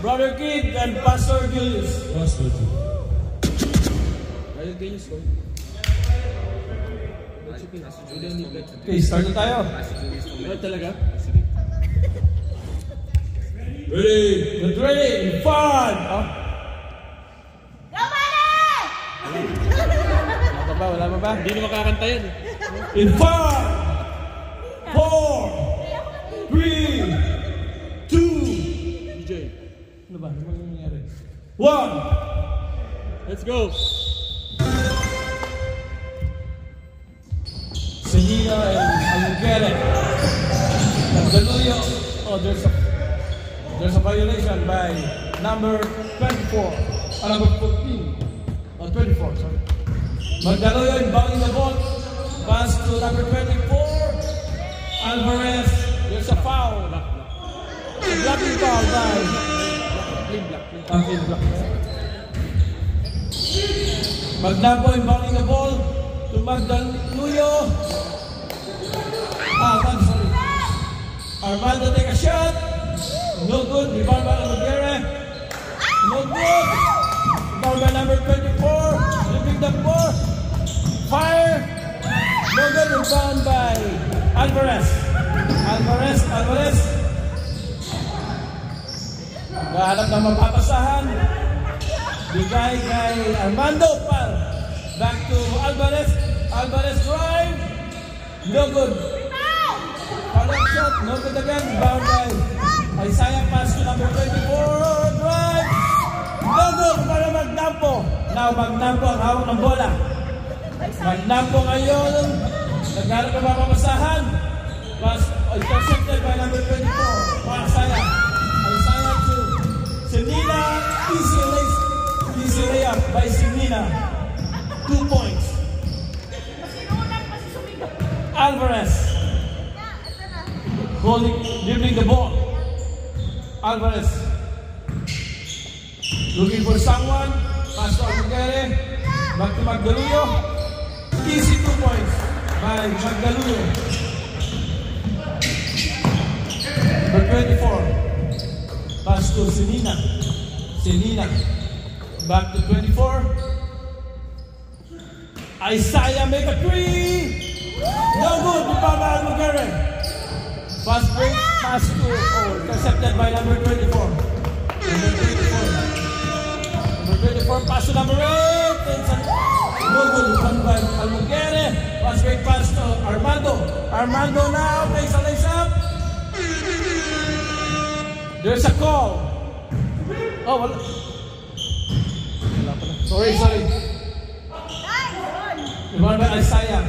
Brother Kid and Pastor Julius. Pastor Julius. Brother Julius, go. Okay, start na tayo. Ano talaga? Ready? Get ready. Fun! Wala pa ba? Hindi na makakanta yan. In 5, 4, 3, 2. DJ. Ano ba? Ano nangyayari? 1. Let's go. Senina and Alugere. Daluyo. Oh, there's a violation by number 24. Number 14. 24, sorry. Magdaluyo inbounding the ball. Pass to number 24. Alvarez. There's a foul. A blocking foul by clean block. Magdapo inbounding the ball to Magdaluyo. I'm sorry. Armando take a shot. No good. Rebound by Alugere. No good. Rebound by number 24. Living the ball. Fire. No good. Rebound by Alvarez. Alvarez. Gahanap na mapapasahan. Bigay kay Armando Pal. Back to Alvarez. Alvarez drive. No good. Follow shot. No good again. Bound by Isaiah. Pass to number 24. Drive. No good para Magdampo. Now Magdampo ang hawak ng bola. Magdampo ngayon. Nagharap na mapapasahan. Pass intercepted by number 24. Isaiah. Isaiah to Senina. Easy layup by Senina. 2 points. Alvarez. Dribbling the ball. Alvarez. Looking for someone. Pass to Alugere. Back to Magdaluyo. Easy 2 points by Magdaluyo. Number 24. Pass to Senina. Back to 24. Isaiah make a 3. No good. Baba Alugere. Fast break. Pass to intercepted by number 24. Number 24. Pass to number 8. No good. Run by Alugere. Fast break pass to Armando. Armando now makes a lace up. There's a call. Oh, wala. Sorry. Run by Isaiah.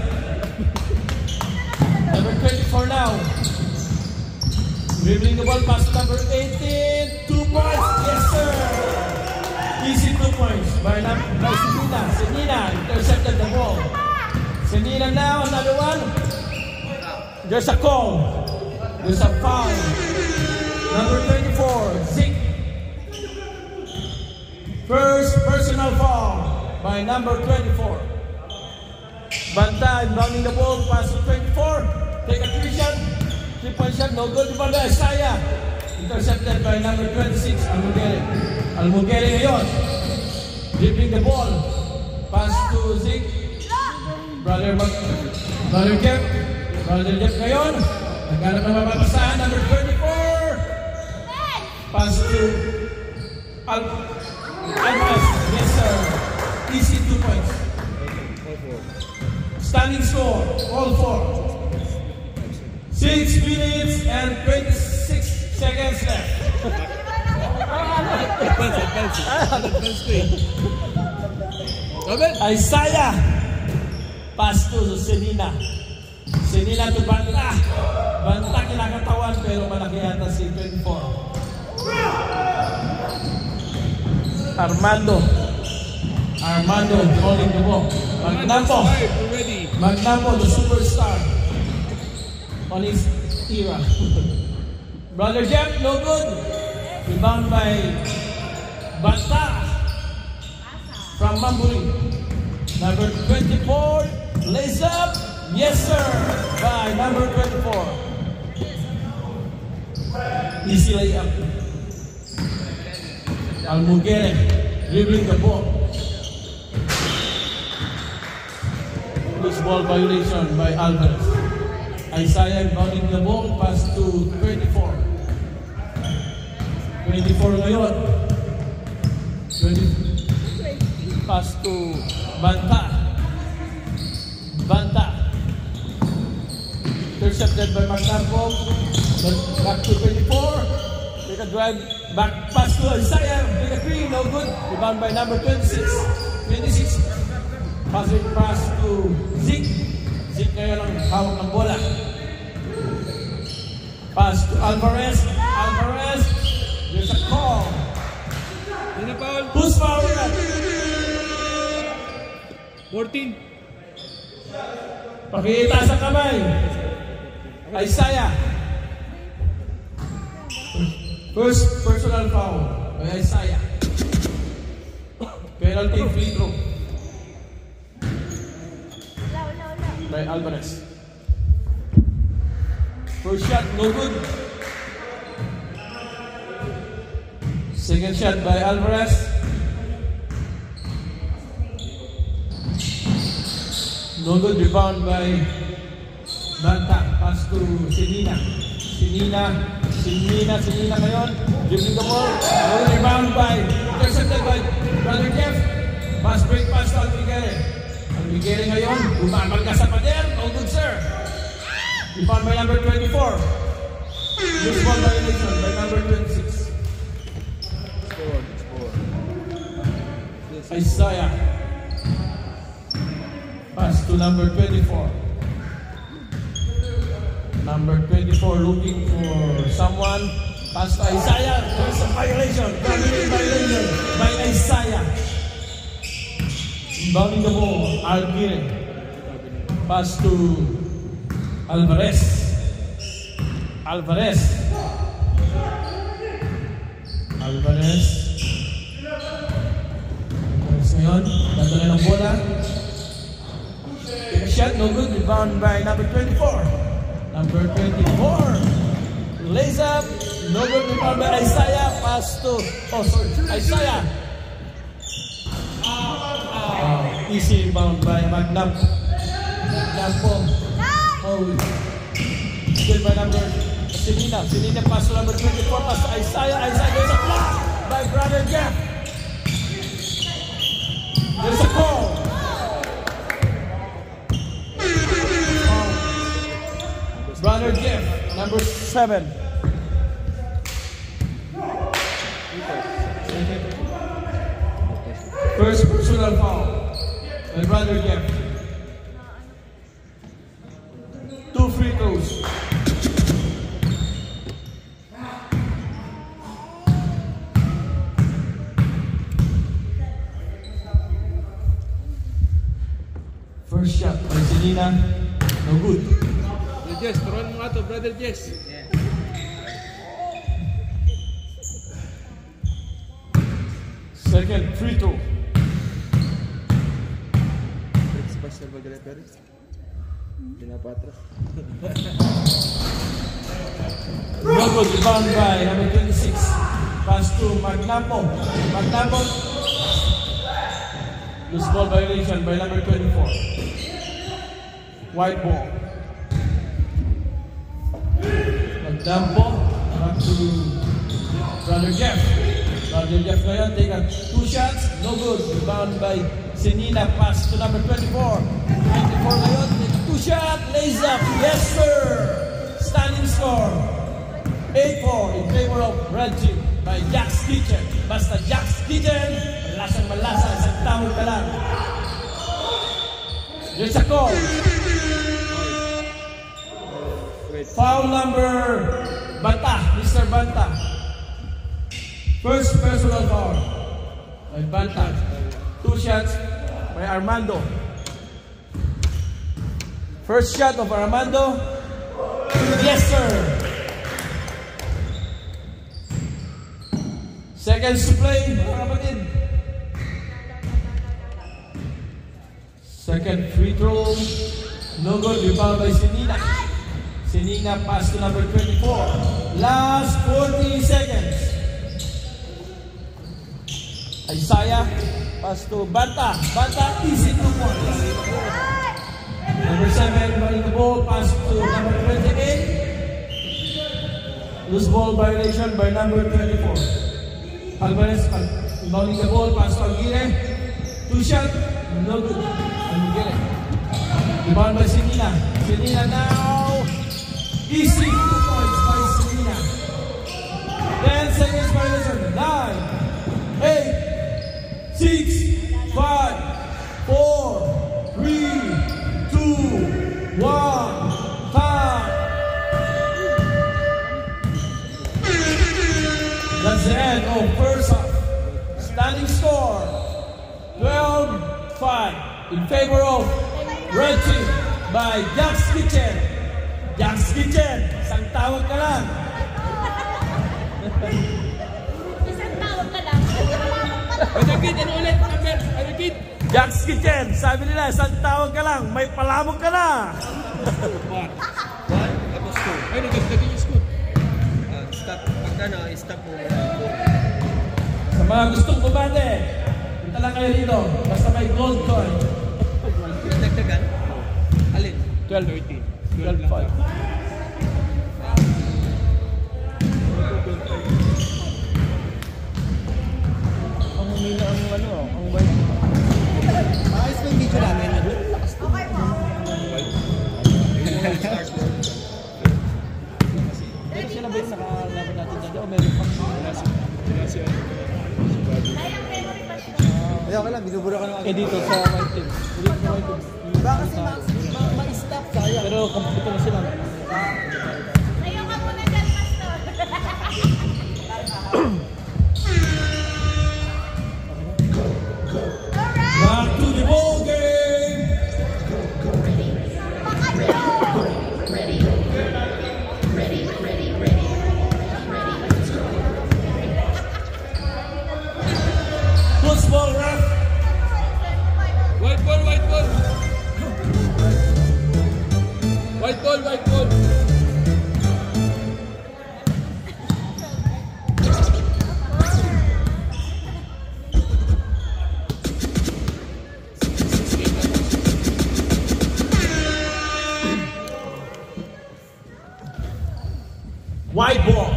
Number 24 now. Dribbling the ball past number 18. 2 points. Yes, sir. Easy 2 points by Senina. Intercepted the ball. Senina now. Another one. There's a call. There's a foul. Number 24. Zeke. First personal foul by number 24. Banta inbounding the ball. Pass to 24. Take a 3-shot. 3-point shot. No good. Rebound by Isaiah. Intercepted by number 26. Alugere ngayon. Dribbling the ball. Pass to Zeke. Brother Jeff. Brother Jeff ngayon. Naghanap na mapapasahan. Number 24. Pass to Alvarez. Yes, sir. Easy 2 points. Standing score. All 4. 6 minutes and 26 seconds left. Isaiah. Pass to Senina. Senina to Banta. Banta kinakatawan pero malaki yata si 24. Armando holding the ball. Magdampo, the superstar on his era. Brother Jeff, no good. Rebound by Banta from Mamburi. Number 24, lays up. Yes, sir, by number 24. Easy layup. Almuguere dribbling the ball. Loose ball violation by Alvarez. Isaiah bounding the ball, pass to 24. 24 ngayon. 20. Pass to Banta. Banta. Intercepted by Magnapo. Back to 24. Take a drive. Back pass to Isaiah. Take a three. No good. Rebound by number 26. 26. Passing pass to Zeke. Zeke ngayon ang hawak ng bola. Pass to Alvarez. Alvarez. There's a call. Who's foul that? 14. Pakita sa kamay. Isaiah. First personal foul by Isaiah. Penalty free throw by Alvarez. First shot, no good. Second shot by Alvarez. No good. Rebound by Banta. Pass to Sinina. Sinina ngayon. Dribbling the ball. No rebound by, intercepted by Brother Jeff. Pass break pass to Almuguere. Almuguere ngayon. Bumamal ka sa pader. No good, sir. Rebound by number 24. Loose ball violation by number 26. Isaiah. Pass to number 24. Number 24 looking for someone. Pass to Isaiah. There's a violation. Violation by Isaiah. Inbounding the ball. Algiren. Pass to Alvarez. Alvarez. Ngayon, dadala ng bola. Take a shot, no good. Rebound by number 24. Number 24. Lays up. No good. Rebound by Isaiah. Pass to, Isaiah. Easy rebound by Magnapo. Good by number Sinina. Sinina pass to number 24. Pass to Isaiah. Isaiah, there's a block by Brother Jeff. There's a call. Brother Jeff, number 7. First personal foul by Brother Jeff. 2 free throws. First shot by Sinina, no good. Brother Jess, turuan mo nga to, Brother Jess. Second free throw. Special mag-referee. Pinapatras. No good. Rebound by number 26. Pass to Magnapo. Loose ball violation by number 24. White ball. Magnapo. Back to Brother Jeff. Brother Jeff ngayon, take a 2 shots. No good. Rebound by Sinina. Pass to number 24. 24 ngayon, take a 2 shot. Lays up. Yes, sir. Standing score. 8-4 in favor of Red Team by Jack's Kitchen. Basta Jack's Kitchen, malasang malasa, isang tawag ka lang. There's a call. Foul number Banta, Mr. Banta. First personal foul by Banta. 2 shots by Armando. First shot of Armando. Yes, sir. Seconds to play, mga kapatid. Second free throw. No good. Rebound by Sinina. Sinina pass to number 24. Last 40 seconds. Isaiah, pass to Banta. Banta, easy 2 points. Number 7, running the ball, pass to number 28. Loose ball violation by number 24. Alvarez, running the ball, pass to Aguirre. 2 shot, no good. Aguirre. Rebound by Sinina. Sinina now. Easy 2 points by Sinina. 10 seconds violation. 9, 8, 6, 5, 4, 3, 2, 1, time. That's the end of first half. Standing score 12-5 in favor of Red Team by Jack's Kitchen. Jack's Kitchen, isang tawag ka lang. Isang tawag ka lang. Repeat, ano ulit? Repeat. Jack's Kitchen, sabi nila, isang tawag ka lang, may palamog ka na. One. Tapos 2. Ay, nagagdagin yung scoop. Stop. Pagka stop mo. Sa mga gustong bumate, punta lang kayo dito, basta may gold coin. Dagdagan. Alin? 12, 13. 12-5. Ang humina ang ang white. Maayos na yung video namin. Okay po. Pero sila ba yung nakalaban natin dyan? O meron pang Kaya ka lang, binubura ka ng dito sa white team. Dito sa white team. Baka kasi ma-stop sayang. Pero kompleto na sila. Ayaw ka muna dyan, Pastor. Back to the ball game! Football ref. White ball, white ball. White ball, white ball. White ball.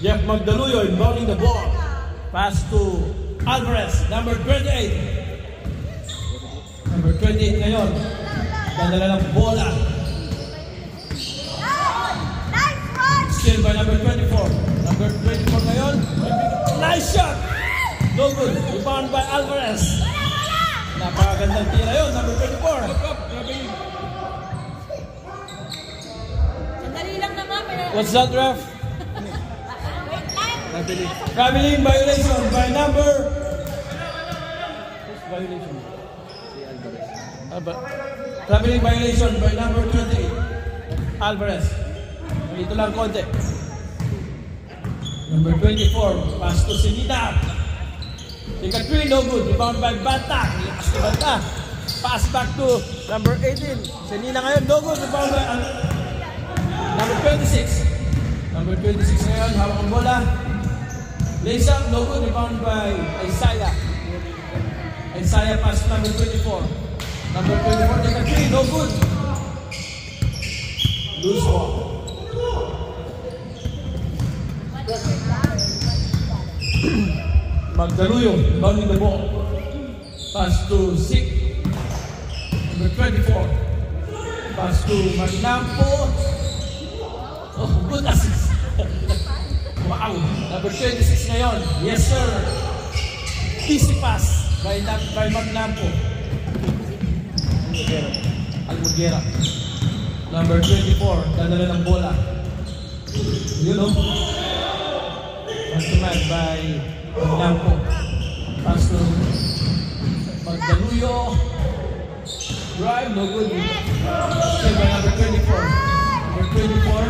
Jeff Magdaluyo inbounding the ball. Pass to Alvarez, number 28. Number 28 ngayon. Dadala ng bola. Nice one! Still by number 24. Number 24 ngayon. Nice shot! No good. Rebound by Alvarez. Napakagandang tira yun. Number 24. Grabe yun. Sandali lang naman. What's that, ref? Wait lang. Traveling violation by number... Violation. Traveling violation by number 28. Alvarez. Dito lang konti. Number 24. Pass to Sinita. Take a 3, no good. Rebound by Banta. Lakas ni Banta. Pass back to number 18. Sinina ngayon, no good. Rebound by number 26. Number 26 ngayon, hawak ang bola. Lays up, no good. Rebound by Isaiah. Isaiah pass to number 24. Number 24, take a 3, no good. Loose ball. Magdaluyo, bounding the ball. Pass to Sik. Number 24. Pass to Magnampo. Oh, good assist. Wow. Number 26 ngayon. Yes, sir. Easy pass by Magnampo. Almugera. Number 24. Dadala ng bola. You know. Pass to man by Magnampo. Pass to Magdaluyo. Drive, no good. Still by number 24. Number 24.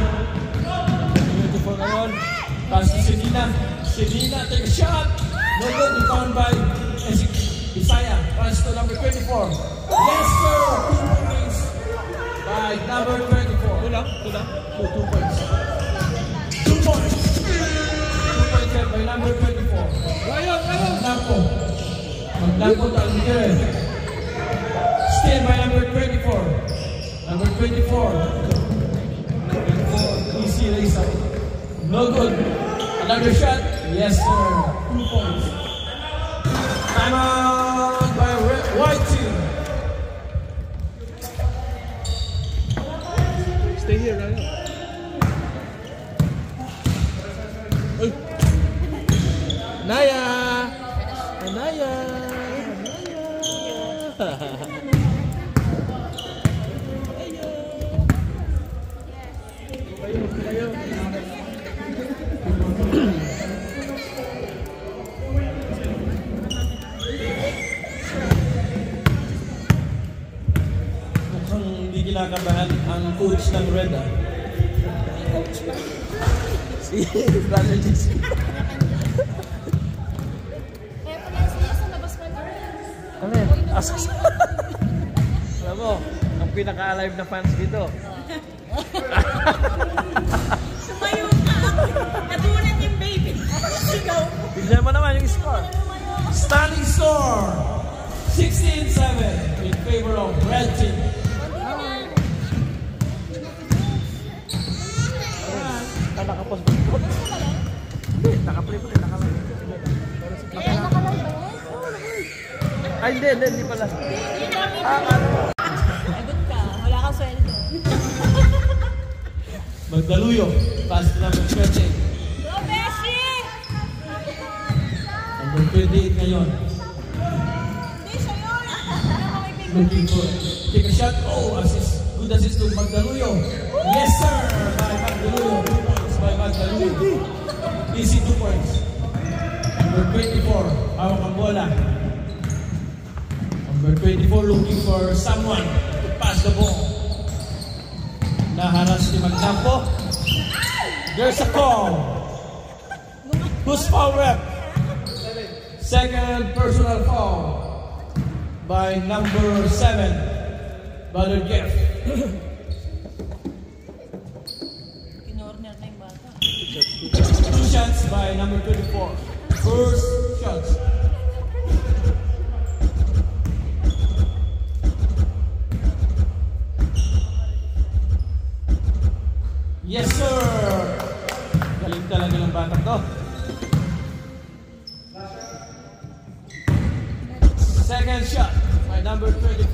24 ngayon. Pass to Sinina. Sinina, take a shot. No good. Rebound by Isaiah. Pass to number 24. Yes, sir. 2 points by number 24. Tulang. 2 points. 2 points. 2 points by number 24. Ryan, Ryan. Magnapo. Magnapo Talmire. Still by number 24. Number 24. Easy race up. No good. Another shot. Yes, sir. 2 points. Time out by white team. Stay here, Ryan. Ay! Naya! Naya! Mukhang hindi kinakabahan ang coach ng Red. Si Brother Jason. Kaya pala siya sa labas pa lang. Ano yan? Asas. Alam mo, ang pinaka-alive na fans dito. Tumayo ka. Natunan yung baby. Sigaw. Tignan mo naman yung score. Standing score 16-7 in favor of Red Team. Nakapos ba? Hindi, nakaplay po rin, nakalive. Kaya nakalive ba yan? Ay, hindi pala. Agot ka. Wala kang sweldo. Magdaluyo. Pass to number 20. Go, Beshi! Number 28 ngayon. Hindi siya yun. Ano may big Looking for take a shot. Oh, assist. Good assist to Magdaluyo. Yes, sir. By Magdaluyo. 2 points by Magdaluyo. Easy 2 points. Number 24. Hawak ang bola. Number 24 looking for someone to pass the ball. Naharas si Magnapo. There's a call. Who's foul rep? Second personal foul by number 7, Brother Jeff. Kinorner na yung bata. 2 shots by number 24. First shots. Yes, sir! Galing talaga ng batang to. Second shot by number 24.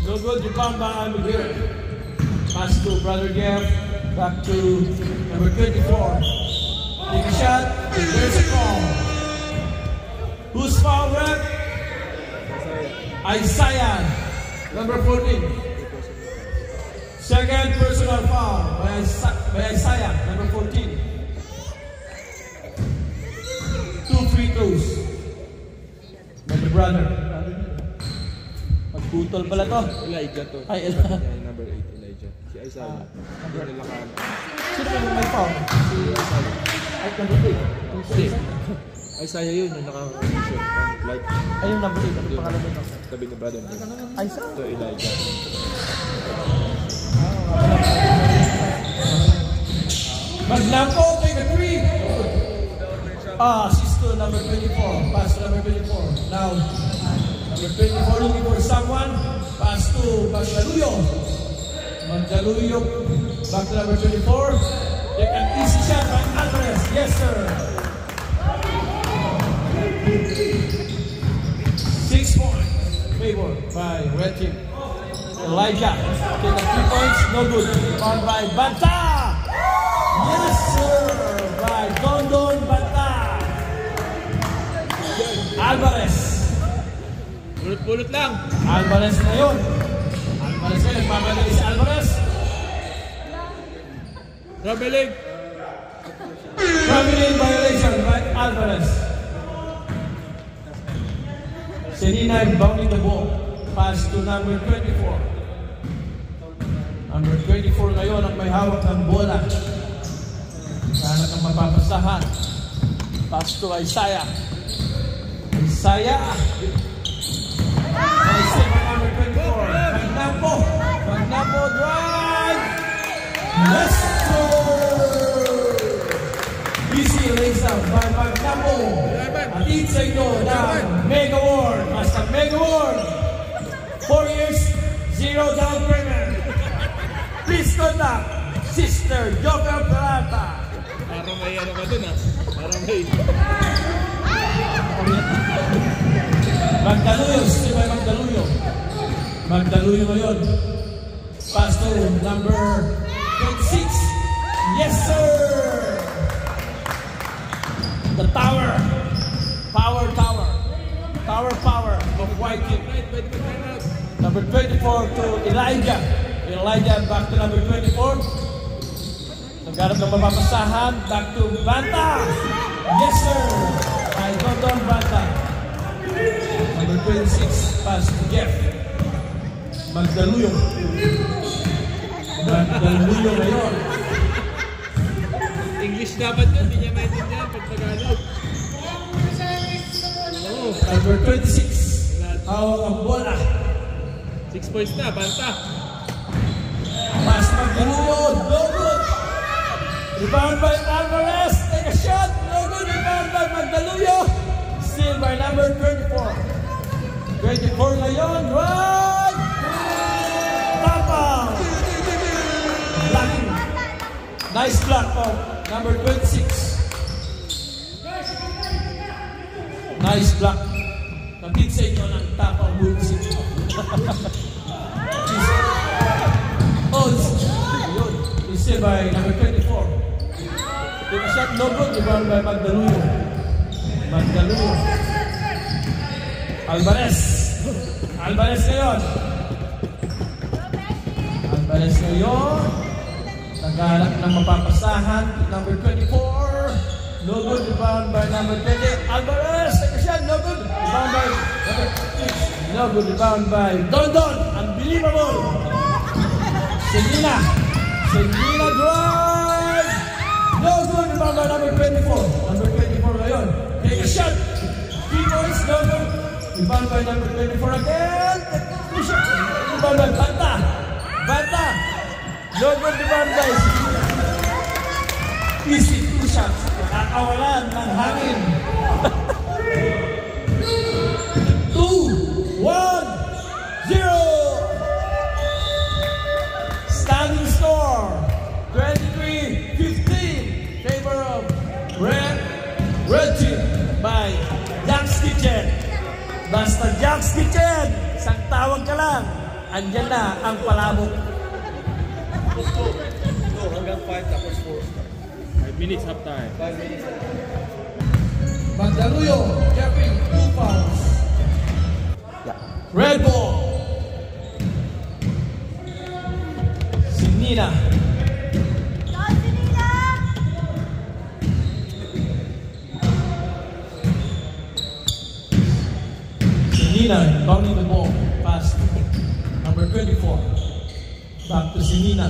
No good, rebound by Almiguel. Pass to Brother Jeff. Back to number 24. Take a shot. There's a call. Who's foul rep? Isaiah, number 14. Second personal foul by Isaiah, number 14. 2 free throws by the brother. Pagputol pala to. Elijah to. Ay, Elijah. Number 8, Elijah. Si Isaiah. Hindi nila kaya. Sino yung may foul? Si Isaiah. Ay, number 8. Isaiah yun, yung naka-t-shirt. Light. Ay, yung number 8. Ano pangalan nito? Tabi ni brother. Isaiah. Ito, Elijah. Magnapo, take a 3. Assist to number 24. Pass to number 24. Now, number 24 looking for someone. Pass to Magdaluyo. Magdaluyo. Back to number 24. Take an easy shot by Alvarez. Yes, sir. 6 points. Favor by Red Team. Elijah. Take a 3 points. No good. Found by Banta. Yes, sir. By Dondon Banta. Alvarez. Pulot-pulot lang. Alvarez na yun. Alvarez na yun. Nagmamadali si Alvarez. Traveling. Traveling violation by Alvarez. Serena bounding the ball. Pass to number 24. Number 24 ngayon ang may hawak ng bola. Sana kang mapapasahan. Pass to Isaiah. Isaiah. Isaiah number 24. Magnapo. Magnapo drive. Yes, sir. Easy lays out by Atid sa inyo ng Mega Award. Basta Mega Award. 4 years, 0 down payment. Please contact Sister Joker Peralta. Parang may ano ka dun ah. Parang may... Magdaluyo, si May Magdaluyo. Magdaluyo ngayon. Pass to number 26. Yes, sir! The tower. Power of White Team. Number 24 to Elijah. Elijah back to number 24. Nagharap ng mapapasahan. Back to Banta. Yes, sir! Ay, Dondon Banta. Number 26, pass to Jeff. Magdaluyo. Magdaluyo ngayon. English dapat yun, hindi niya maintindihan pag Tagalog. Oo, Number 26, hawak ang bola. 6 points na, banta. Pass Magdaluyo, no good. Rebound by Alvarez, take a shot, no good. Rebound by Magdaluyo. Still by number 24. 24 ngayon, right! Tapa! Blocking. Nice block of number 26. Nice block. Napit sa inyo ng Tapa Bulls. Oh, it's still by number 24. Take a shot, no good. Rebound by Magdaluyo. Magdaluyo. Alvarez ngayon. Naghanap ng mapapasahan. Number 24. No good. Rebound by number 20. Alvarez. Take a shot. No good. Rebound by number 6. No good. Rebound by Dondon. Unbelievable. Selena drive. No good. Rebound by number 24. Number 24 ngayon. Take a shot. 3 points. No good. Rebound by number 24 again. Rebound by Banta. No good rebound guys. Easy 2 shots. Nakakawalan ng hangin. 2, 1, 0. Standing score. 23-15. Favor of Red Team by Jack's Kitchen. Basta Jack's Kitchen, isang tawag ka lang, andyan na ang palabok. Hanggang 5 tapos 4 minutes half time. 5 minutes. Magdaluyo, Jeffrey, 2 fouls. Red ball. Sinina. Sinina bounding the ball past number 24. Back to Sinina.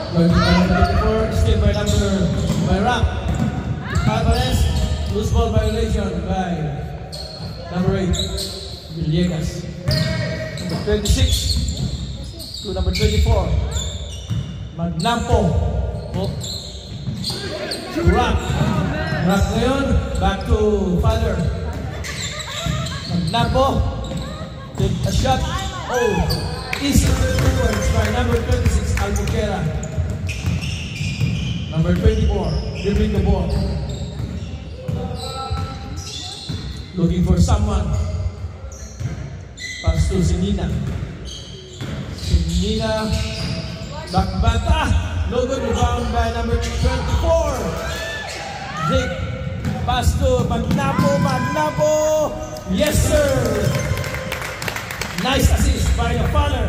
Going to number 24, still by Rock. Alvarez, loose ball violation by number 8, Villegas. Number 26 to number 24, Magnampo. Rock ngayon, back to Father. Magnampo, take a shot. Oh, easy 2 points by number 26, Albuquerque. Number 24, dribbling the ball. Looking for someone. Pass to Sinina. Back bata. No good, rebound by number 24. Jake. Pass to Magnapo. Yes, sir. Nice assist by the father.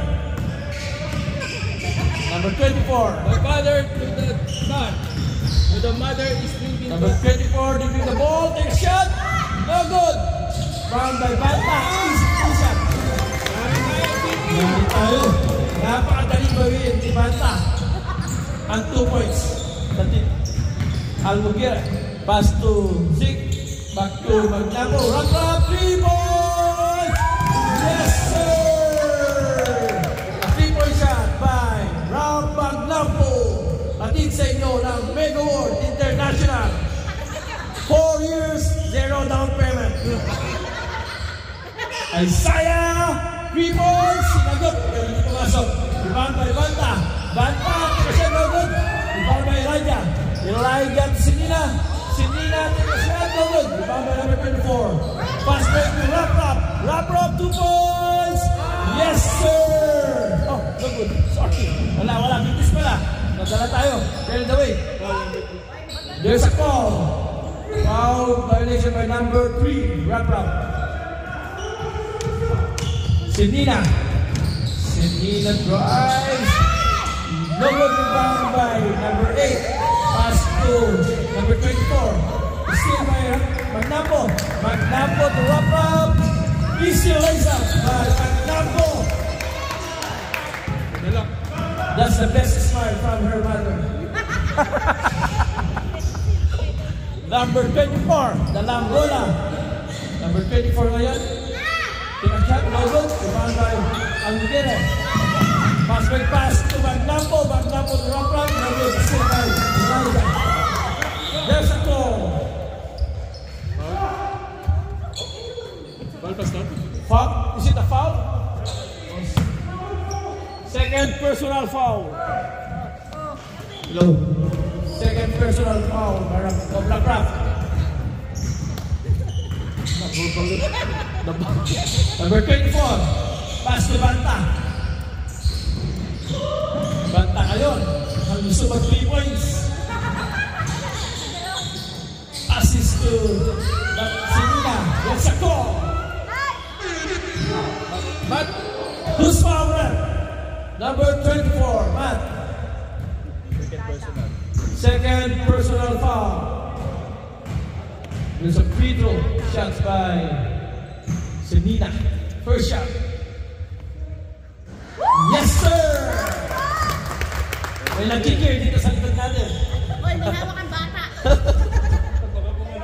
Number 24. The father to the son. The mother is drinking. Number 24, dribbling the ball. Take a shot. No good. Found by Banta. Easy 2 shot. Napakadaling gawin ni Banta. Ang 2 points. Albuquerque. Pass to Zeke. Back to Magnapo. Rock 3 points. Yes, sir. A 3-point shot by Brown. Isaiah, 3 points, sinagot. Pero hindi pumasok. Rebound by Banta. Banta, siya no good. Rebound by Elijah. Elijah to Sinina. Sinina to siya no good. Rebound by number 24. Pass break to Raprap. Raprap, 2 points. Yes, sir. Oh, no good. Sorry. Wala. Bitis pala. Nadala tayo. Carry the way. There's a call. Foul violation by number 3. Raprap. Sinina drives. No good, rebound by number 8. Pass to number 24. Still by Magnapo. Magnapo to Raprap. Easy lays up by Magnapo. That's the best smile from her mother. Number 24, the Lambola. Number 24 ngayon. Pinag-shot, no good. Rebound by Angudere. Pass to Magnapo. Magnapo to Raprap. No good. Still by Elijah. There's a call. Foul? Is it a foul? Second personal foul. Low. Second personal foul of Raprap. Number 24. Pass to Banta. Banta ngayon. Ang gusto mag 3 points. Assist to Sinina. That's a call. Matt, who's foul? Number 24, Matt. Second personal foul. There's a free throw. Shots by Sinina. First shot. Yes, sir! May nag-kicker dito sa likod natin. Oy, may hawak ang bata.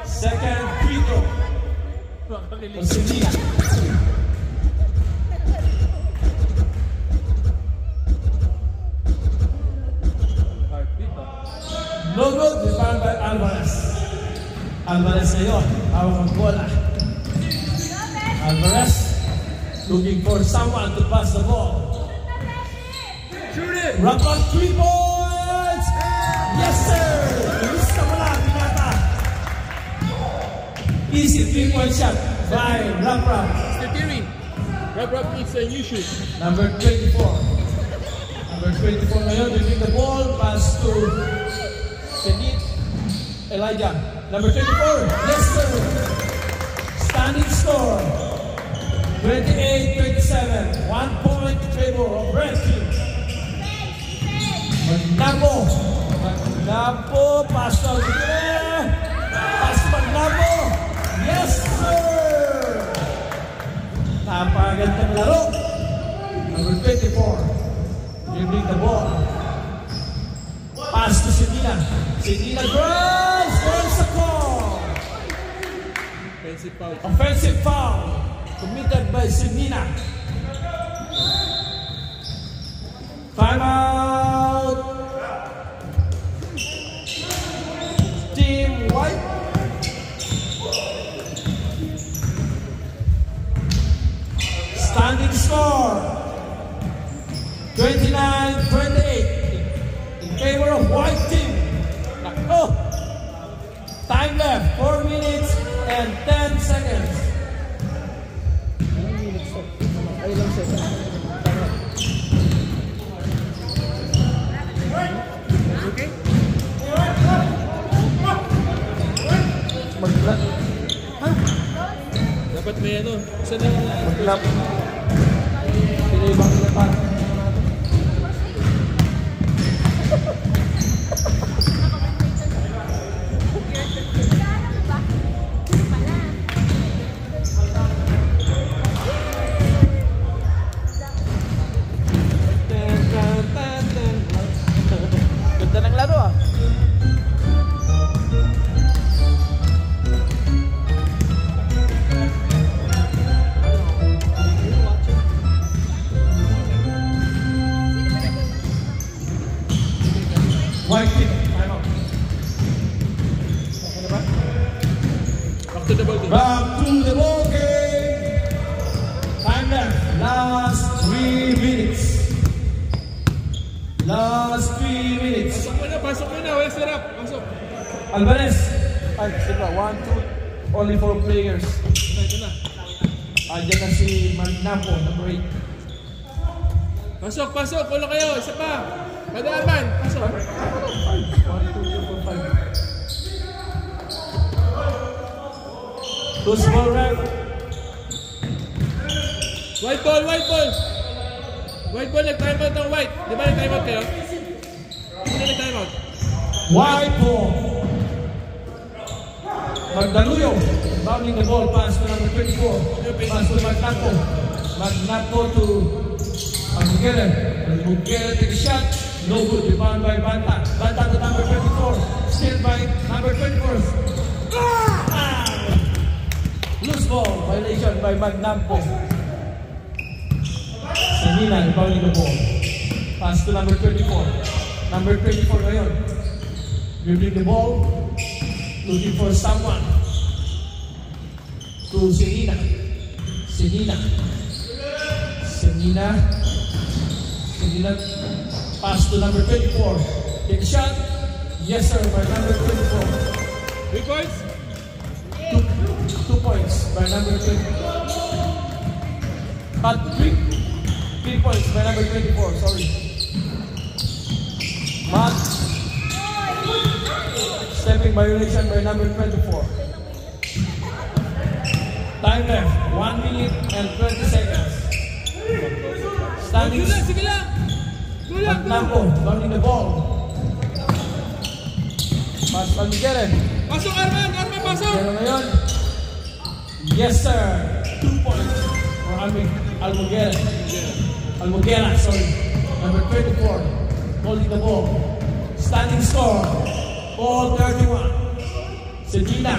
Second free throw. Sinina. No good, rebound by Alvarez. Alvarez ngayon, hawak ang bola. Alvarez looking for someone to pass the ball. Shoot it! Raprap 3 points! Yes, sir! Gusto mo lang, pinata. Easy 3-point shot by Raprap. Theory. Raprap needs a new shoot. Number 24. Number 24 ngayon, winning the ball. Pass to Elijah. Number 24. Yes, sir. Standing score. 28-27. 1 point in favor of Red Team. Magnapo. Pass to Aguilera. Pass to Magnapo. Yes, sir. Napakagandang laro. Number 24. Dribbling the ball. Pass to Sinina. Sinina drives. There's a call. Offensive foul. Committed by Sinina. Timeout. Team White. Standing score. 29-28 in favor of White Team. Oh, time left 4 minutes and 10 seconds. Okay? Mag-clap. Dapat may ano. Saan na? Mag-clap. Sino ibang lapan? Ganda ng laro ah. Last 3 minutes. Last 3 minutes. Pasok mo na. Wala sarap. Pasok. Alvarez. Ay, sila. 1, 2. Only 4 players. Ito na. Andiyan na si Magnapo, number 8. Pasok. Wala kayo. Isa pa. Padaan man. Pasok. 1, 2, 3, 4, 5. Two small rep. White ball. White ball. Nag-time out ng white. Di ba nag-time out kayo? Hindi na nag-time out. White ball. Magdaluyong. Bounding the ball. Pass to number 24. Pass to Magnapo. Magnapo to Almuguera. Almuguera take a shot. No good. Rebound by Banta. Banta to number 24. Still by number 24. Loose ball. Violation by Magnapo. Senina bounding the ball. Pass to number 24. Number 24 ngayon. Dribbling the ball. Looking for someone. To Senina. Pass to number 24. Take a shot. Yes sir, by number 24. 3 points? 2 points by number 24. But 3 points by number 24, sorry. But stepping violation by number 24. Time left, 1 minute and 20 seconds. Standing. Sige lang. Magnapo, bounding the ball. Pass Almuguera. Pasok, Arman, pasok. Pero ngayon, yes sir, 2 points for Almuguera, sorry. Number 24, holding the ball. Standing score, ball 31. Senina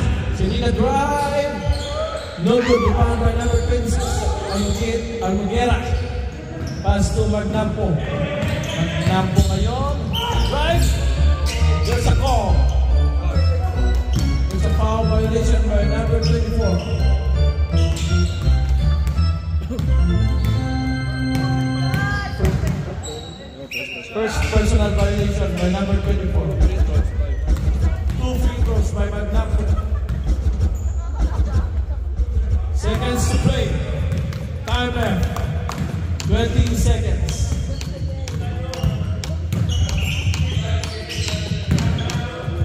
drive. No good, rebound by number 26, Almuguera. Pass to Magnapo. Magnapo ngayon, drive. There's a call. There's a foul violation by number 24. First personal violation by number 24. 2 free throws by Magnapo. Seconds to play. Time left. 20 seconds.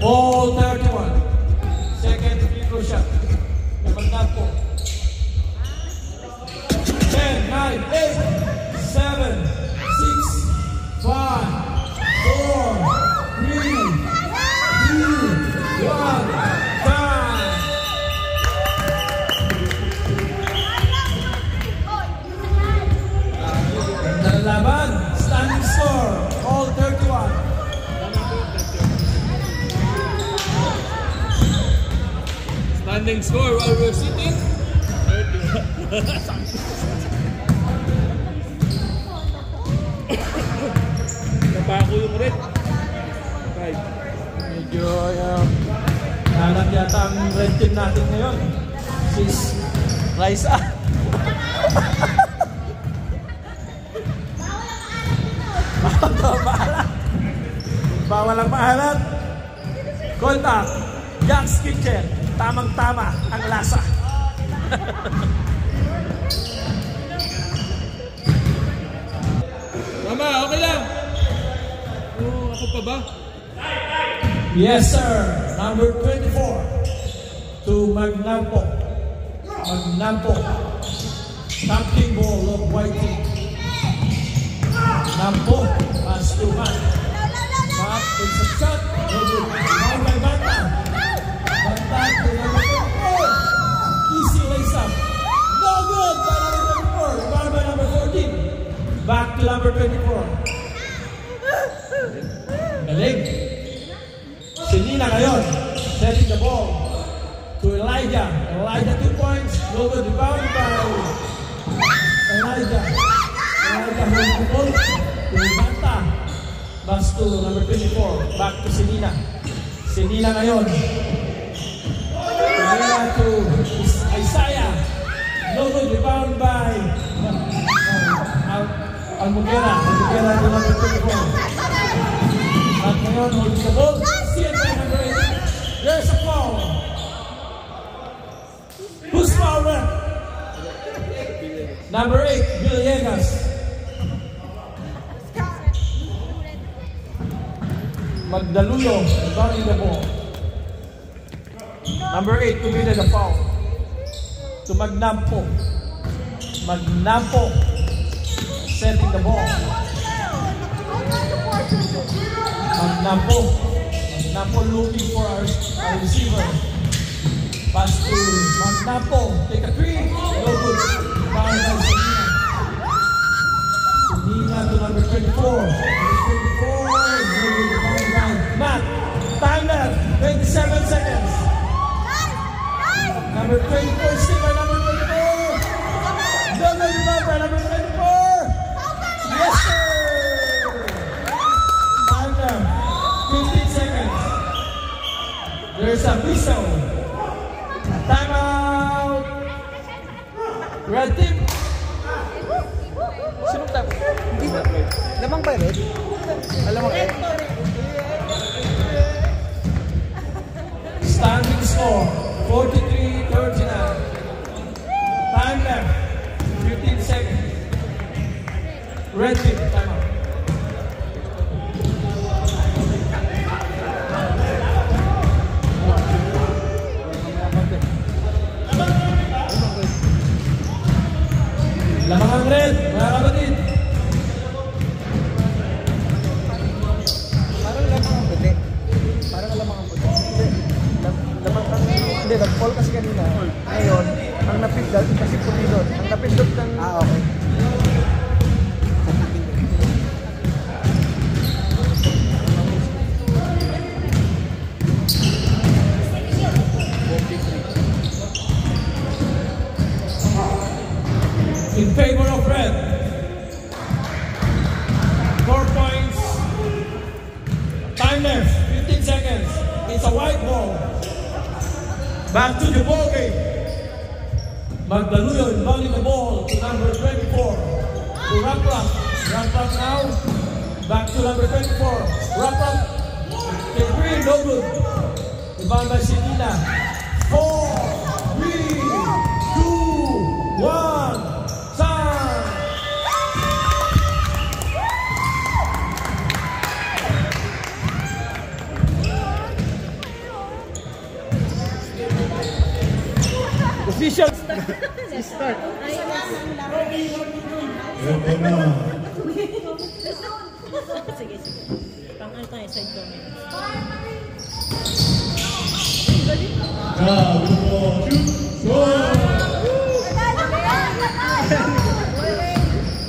Ball 31. Second free throw shot. Magnapo. 10, 9, 8, 7, 6, 5, 4, 3, 2, 1, time. Nalalaban, standing score, all 31. Standing score while we're sitting. Napako yung red. 5. Medyo hanap yata ang red team natin ngayon. Sis Raisa. Bawal ang maalat. Contact. Jack's Kitchen. Tamang-tama ang lasa. Mama, okay lang. Oh, ako pa ba? Yes sir. Number 24 to Magnapo. Tapping ball of white team. Nampo. Pass to Matt. Matt takes a shot. No good. Now by Banta. Banta to number 24. Easy lace up. No good by number 24. Rebound by number 14. Back to number 24. Galing. Senina ngayon. Setting the ball to Elijah. Elijah 2 points. No good. Rebound by Elijah holding the ball to Banta. Pass to number 24. Back to Senina. Senina ngayon. Senina to Isaiah. No good. Rebound by Almugera to number 24. At ngayon, holding the ball. CNY number 8. There's a foul. Who's foul rep? Number 8, Villegas. Magdaluyo, guarding the ball. Number 8 committed a foul. To Magnampo. Magnampo setting the ball. Magnampo looking for our receiver. Pass to Magnampo. Take a three. No good. Foul by Sunina to number 24. Matt, time left, 27 seconds. Number 24, still by number 24. Double rebound by number 24. Yes, sir. Time left, 15 seconds. There's a whistle. Time out. Red team. Sino tap? Hindi ba? Lamang ba red? Alamang red? Standing score, 43-39. Time left, 15 seconds. Red team, time out. Lamang ang red, mga kapatid. Parang lamang ang puti. Parang lamang ang puti. Hindi, nag-fall kasi kanina. Ngayon, ang napindot, kasi puti doon. Ang napindot ng... okay. In favor of red. 4 points. Time left, 15 seconds. It's a white ball. Back to the ball game. Magdaluyo inbounding the ball to number 24. To Raplap. Raplap now. Back to number 24. Raplap. Take three, no good. Inbound by Sidina. 4, 3, 2, 1. Time. Official start. Sige, sige. Pang-ano tayo, side comment.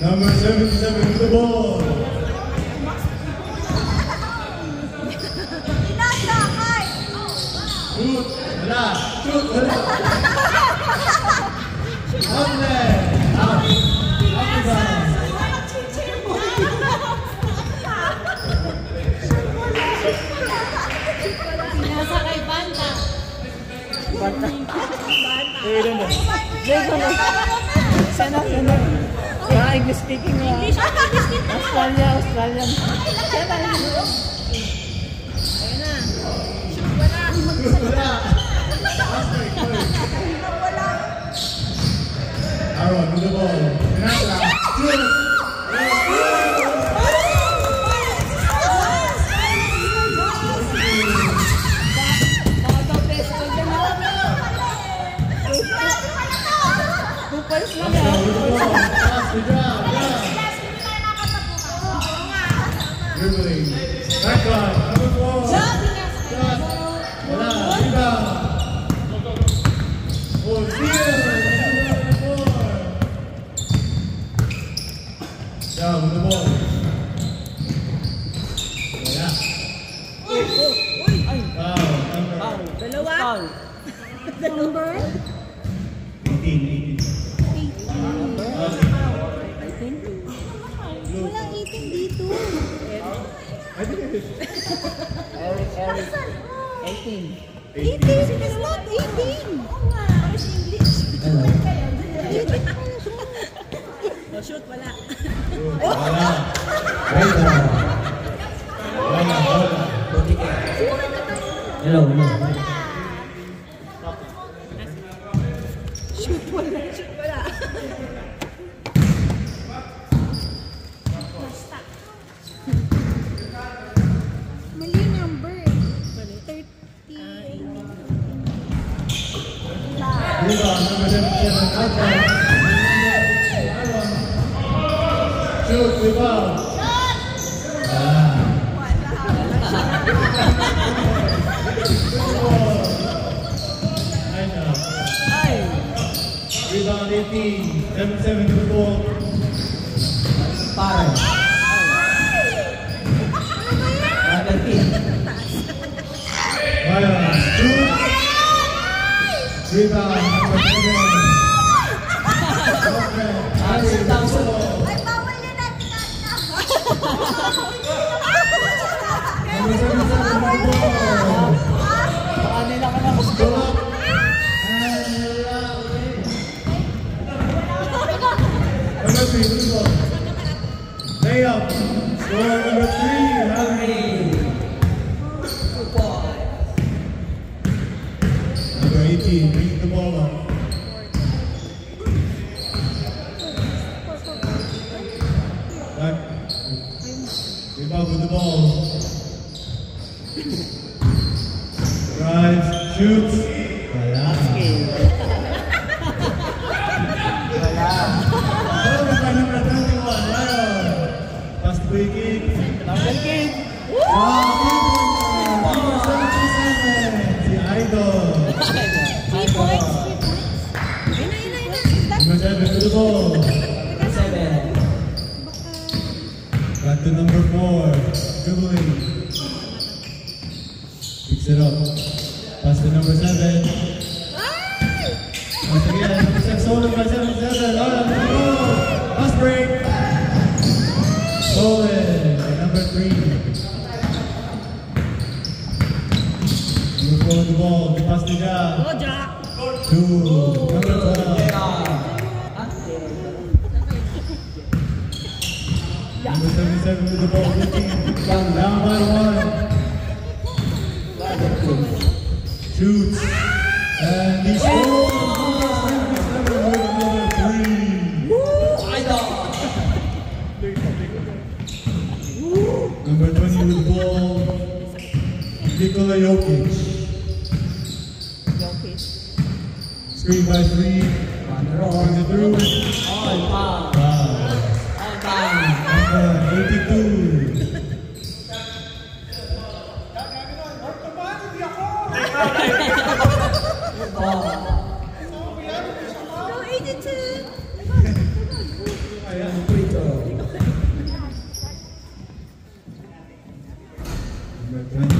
Number 77 with the ball. Shoot, wala. Shoot, wala. One leg. Out. Out down. Nasa kay Banta. Banta. Ayun na. Sana. English speaking na. Australian. Ayun na. Wala. Aaron with the ball. Shoot. Dribbling. Back line. Number 4. Shot. Wala. Rebound. Oh, steal. Number 4. Down with the ball. Yeah. Wow. Dalawa? Number? 18. Walang 18 dito. Eric. 18. 18 is not 18. Oo nga. English. O, shoot, wala. Wala. Right on. Wala. Hello, hello. Shoot, wala. Shoot, wala. Basta. Mali yung number. 30. Rebound, number 77, Alpha. Shoot, rebound. Rebound 18, 7-7 to the ball. Para. Ryan, shoot. Rebound, number 7. Sit down, sir. Ay, bawal yan natin. Number 77 to the ball. Kanina ka na. Pull up. Number 3, to the ball. Layup. Score number 3, Henry. Number 18, bring the ball up. Back. Rebound with the ball. Drives, shoots. Wala. Followed by number 21, Ryan. Pass to Wiki. Number kid. Number 77, si Idol. 3 points. 3 points. Ina. Number 7 to the ball. 7. Back to number 4, dribbling. Picks it up. Pass to number 7. Once again, number 6, stolen by 77. Pass break. Stolen by number 3. Number 4 with the ball. Pass to Jack. Oh, Jack. 2, number 12. Number 77 with the ball, looking down by 1. Shoots. And he scores. Number 3. Number 20 with the ball, Nikola Jokic. Screen by 3. Brings it through. Wow. Number 82. Go 82. Number 20.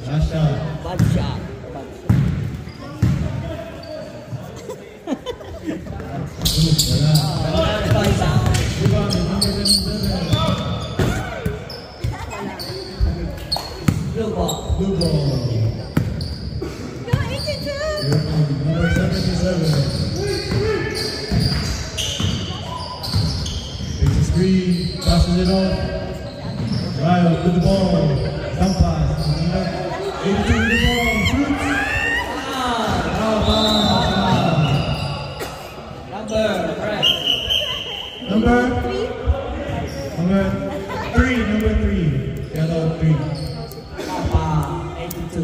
Last shot. Bad shot. Rebound, number 77. Blue ball. Blue ball. Go 82. Number 77. Takes a screen, passes it off. Ryle with the ball. Jump pass. 82 with the ball. Shoots. Number 3. Yellow 3. 82.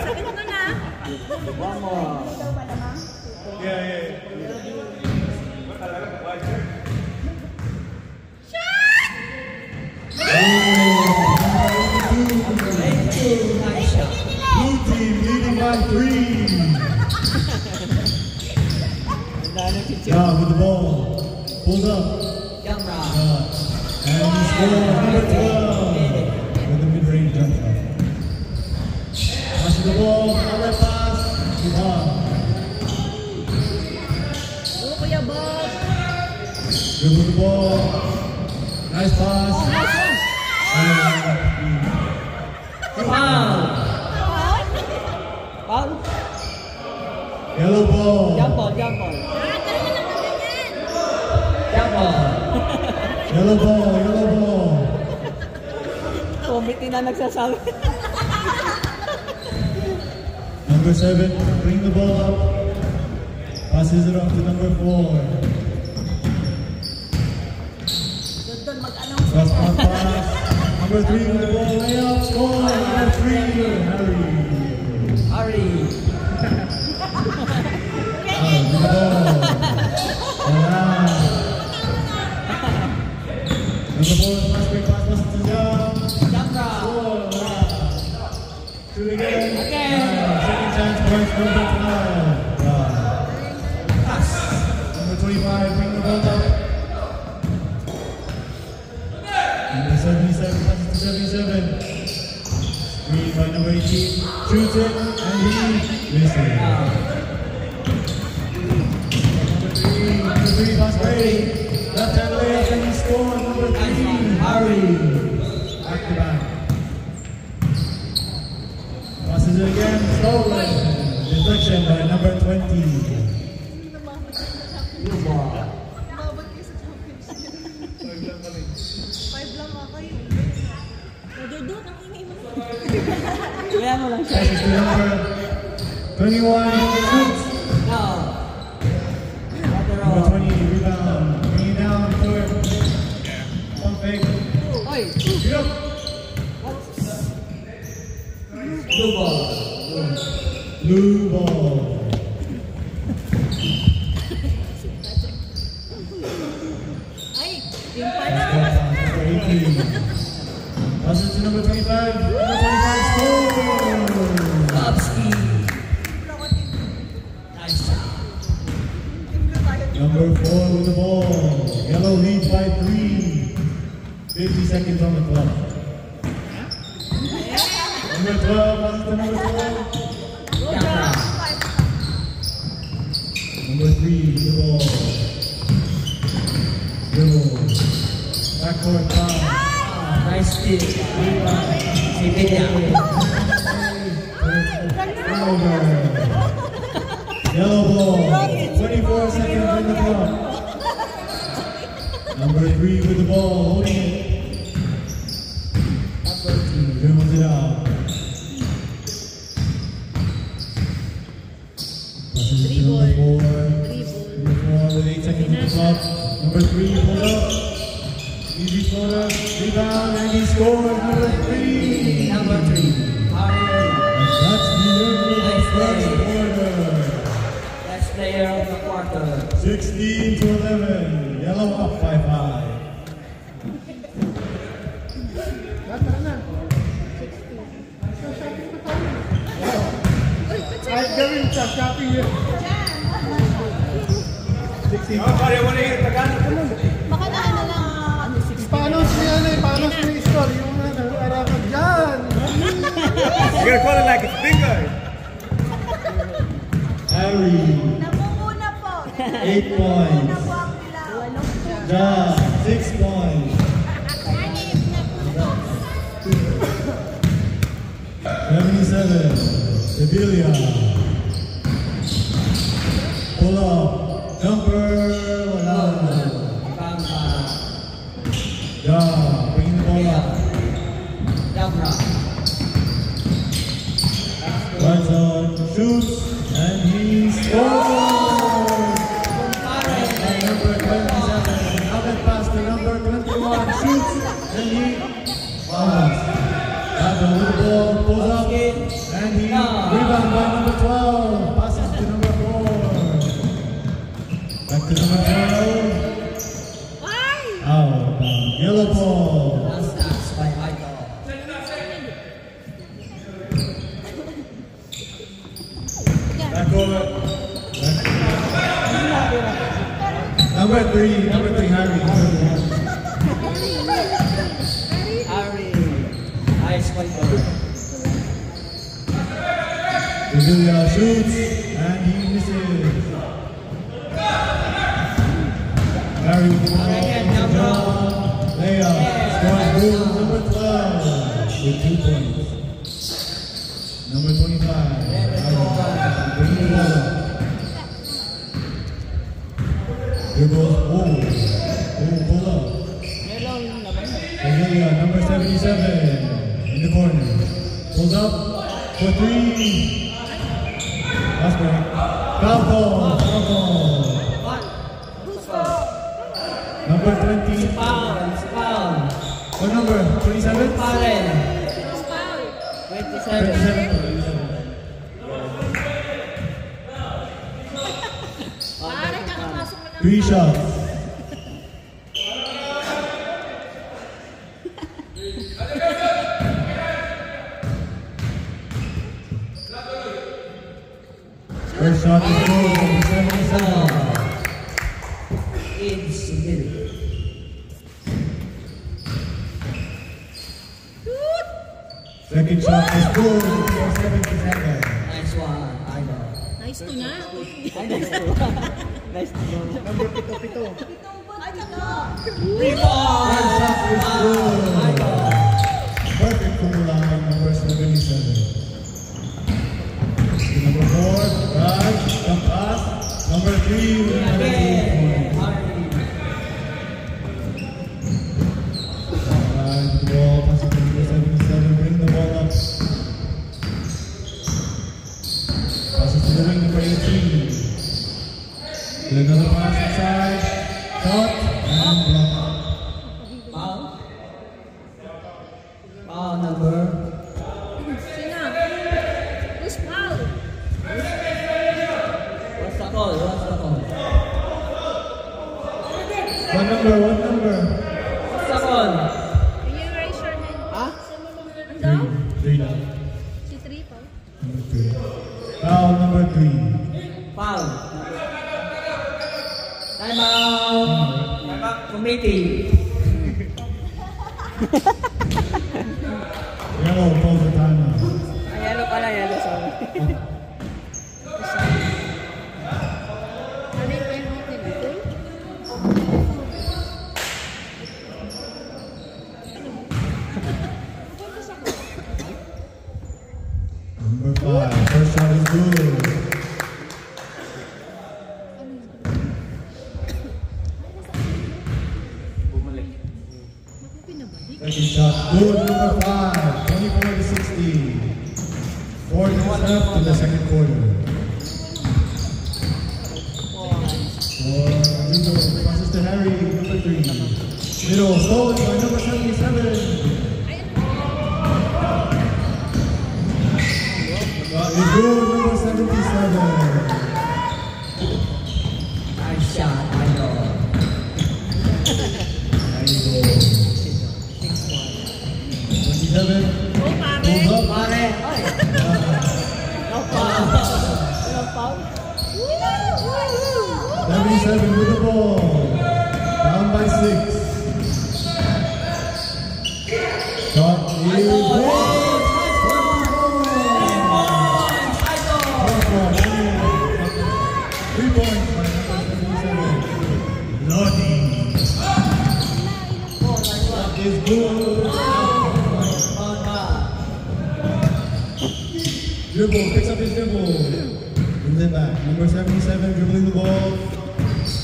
Sakit mo na. One more. Yeah. Nice shot. Blue team leading by 3. Yeah, with the ball. Pulls up. Camera. And he scores number 12 with the mid-range jump shot. Pass the ball, outlet pass, to Bob. Oh, Kuya Bob. Dribble the ball. Nice pass. Foul! Foul? Yellow ball. Jump ball, jump ball. Jump ball. Yellow ball, yellow ball. Committee na nagsasabi. Number 7, bring the ball up. Passes it off to number 4. Cross pass. Number 3 with the ball, layup, score. Number 3, Harry. Harry. With the ball. Number 4, pass, quick pass, pass to Jam. Shoot again. Second chance points, number 12. Pass. Number 25, bring the ball up. Number 77, passes to 77. Screen by number 18. Shoots it, and he misses. Number 3, pass Brady. Left hand layup, and he scores. Number 3, Harry. Back to back. Passes it again, stolen. Deflection by number 20. Blue ball. Mabot kayo sa championship. 5 lang ako yun. Nadudot ang ingay mo. Kaya mo lang siya. Passes to number 21. Shoots. No. Number 20, rebound. Bring it down, third. One fake. Oy. Get up. Blue ball. Blue ball. Ay, yung pala. Number 18. Passes to number 25. Number 25 scores. Bobski. Nice shot. Number 4 with the ball. Yellow leads by 3. 50 seconds on the clock. Number 12 passes to number 12. Number 3 with the ball. Dribble. Backcourt foul. Nice steal. Si Peña. Turnover. Yellow ball. 24 seconds on the clock. Number 3 with the ball, holding it. Dribbles it out. Passes it to number 4. Number 4 with 8 seconds on the clock. Number 3 pulls up. Easy floater. Rebound and he scores. Number 3. Number 3. Harry. That's the early Nice first play. quarter. Best player of the quarter. 16 to 11. Yellow up 5-5. Kahit gawin sa shopping yun. Baka na ano lang. Paano siya na eh? Paano siya yung story? Yung nag-arakad dyan. You gotta call it like it's bingo. Harry, Namumuna po. 8 points. Namumuna po ang dilaw. John, 6 points. Hanip na puto. 77. Sevilla. Pull up. Jumper. Wala. Bamba. John, bring the ball up. Dabra. Right zone. Shoots. And he scores. By number 27. Outlet pass to number 21. Shoots. And he fouls. Battle with the ball. Pulls up. And he rebound by number 12. Passes to number 4. Back to number 12. Out. Yellow ball. Last dance by Idol. Backcourt. Number 3, Harry. Harry. Nice control. Sevilla shoots and he misses. Harry with the ball. John. Layup. Scores goal number 12 with 2 points. Number 25. Bringing the ball up. Dribbles. Pull up. Amelia, number 77 in the corner. Pulls up for 3. That's great. Foul ball. Number 20. What number? 27? 27. 3 shots. First shot is good, number 77. Second shot is good, number 77. Nice one, Idol. Nice to na. Nice to know. Number 7. Third shot is good. Perfect kumulaan, number 77. Number 4, Raj, jump pass. Number 3, with another 2 points. Alright, the ball passing to number 77, bring the ball up. Passes to the wing, number 18. With another pass inside. Shot and block. Foul number. Sina? Who's foul? What's the call? What number? What's the call? Can you raise your hand? Huh? Ano? 3 now. Si 3 pa. Number 3. Foul number 3. Foul. Time out. Committee. Yellow calls the timeout. Yellow pala, yellow, sorry. Ano yung penalty nito? Number 5. First shot is good. Second shot good. Number 5. 24-16. 4 minutes left in the second quarter. Passes to Harry, number 3. Middle, stolen by number 77. Is good, number 77. Nice shot, Idol. There you go. 27. Oh, pare. Pulls up. Pare. No foul. 77 with the ball. Down by 6. Shot is good. 3 points by number 77. Lodi. Shot is good. Dribble, picks up his dribble. Brings it back. Number 77 dribbling the ball.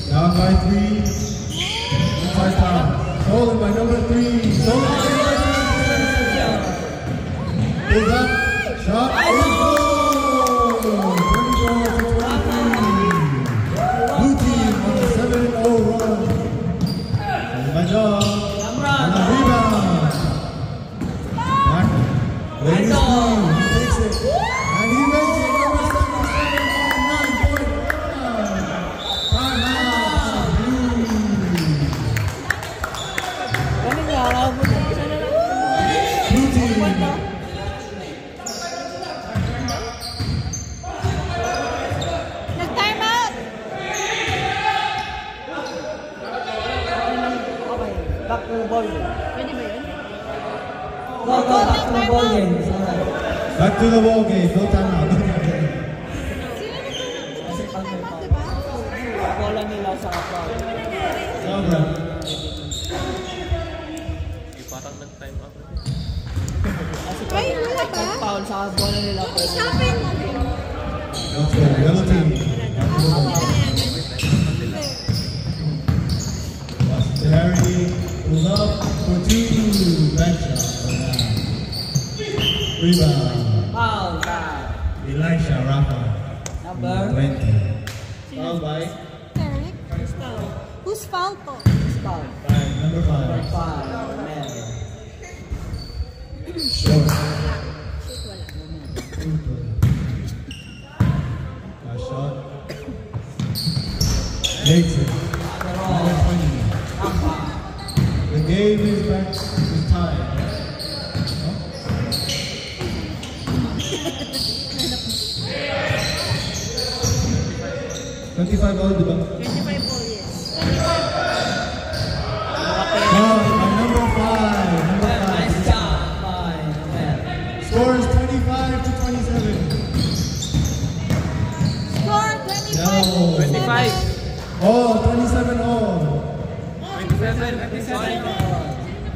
Down by 3. Inside pass. Stolen by number 3. Stolen by number 3. Pulls up. Shot is good. 24-23. Blue team on a 7-0 run. By John. And a rebound. Back. Ladies team. He takes it. And he makes it. Number 77 on 9-point run. Timeout. Galing nga, alam mo isa na lang. Blue team. Nag-time out! Okay, back to the ball. Pwede ba yun? Go, back to the ball game. Back to the ball game. No timeout. Sino nag-time out? Di ba? Bola nila sa foul. Ano nangyari? Sobra. Parang nag-time out. Ay, wala ba? Foul sa bola nila. Stopin mo. Let's go. Yellow team. Harry pulls up for 2. Back shot. Rebound. Foul. Elisha Rafa. Number 20. Foul by Eric? Who's foul? Who's foul to? foul. number 5. 5. Man. Short. Shit, wala. Last shot. Makes it. Number 20. The game is back to tie. 25 all, diba? 25 ball, yes. Number 5. Nice job. 5. Man. Score is 25 to 27. Score 25. No. 25. Oh, 27 all. 27.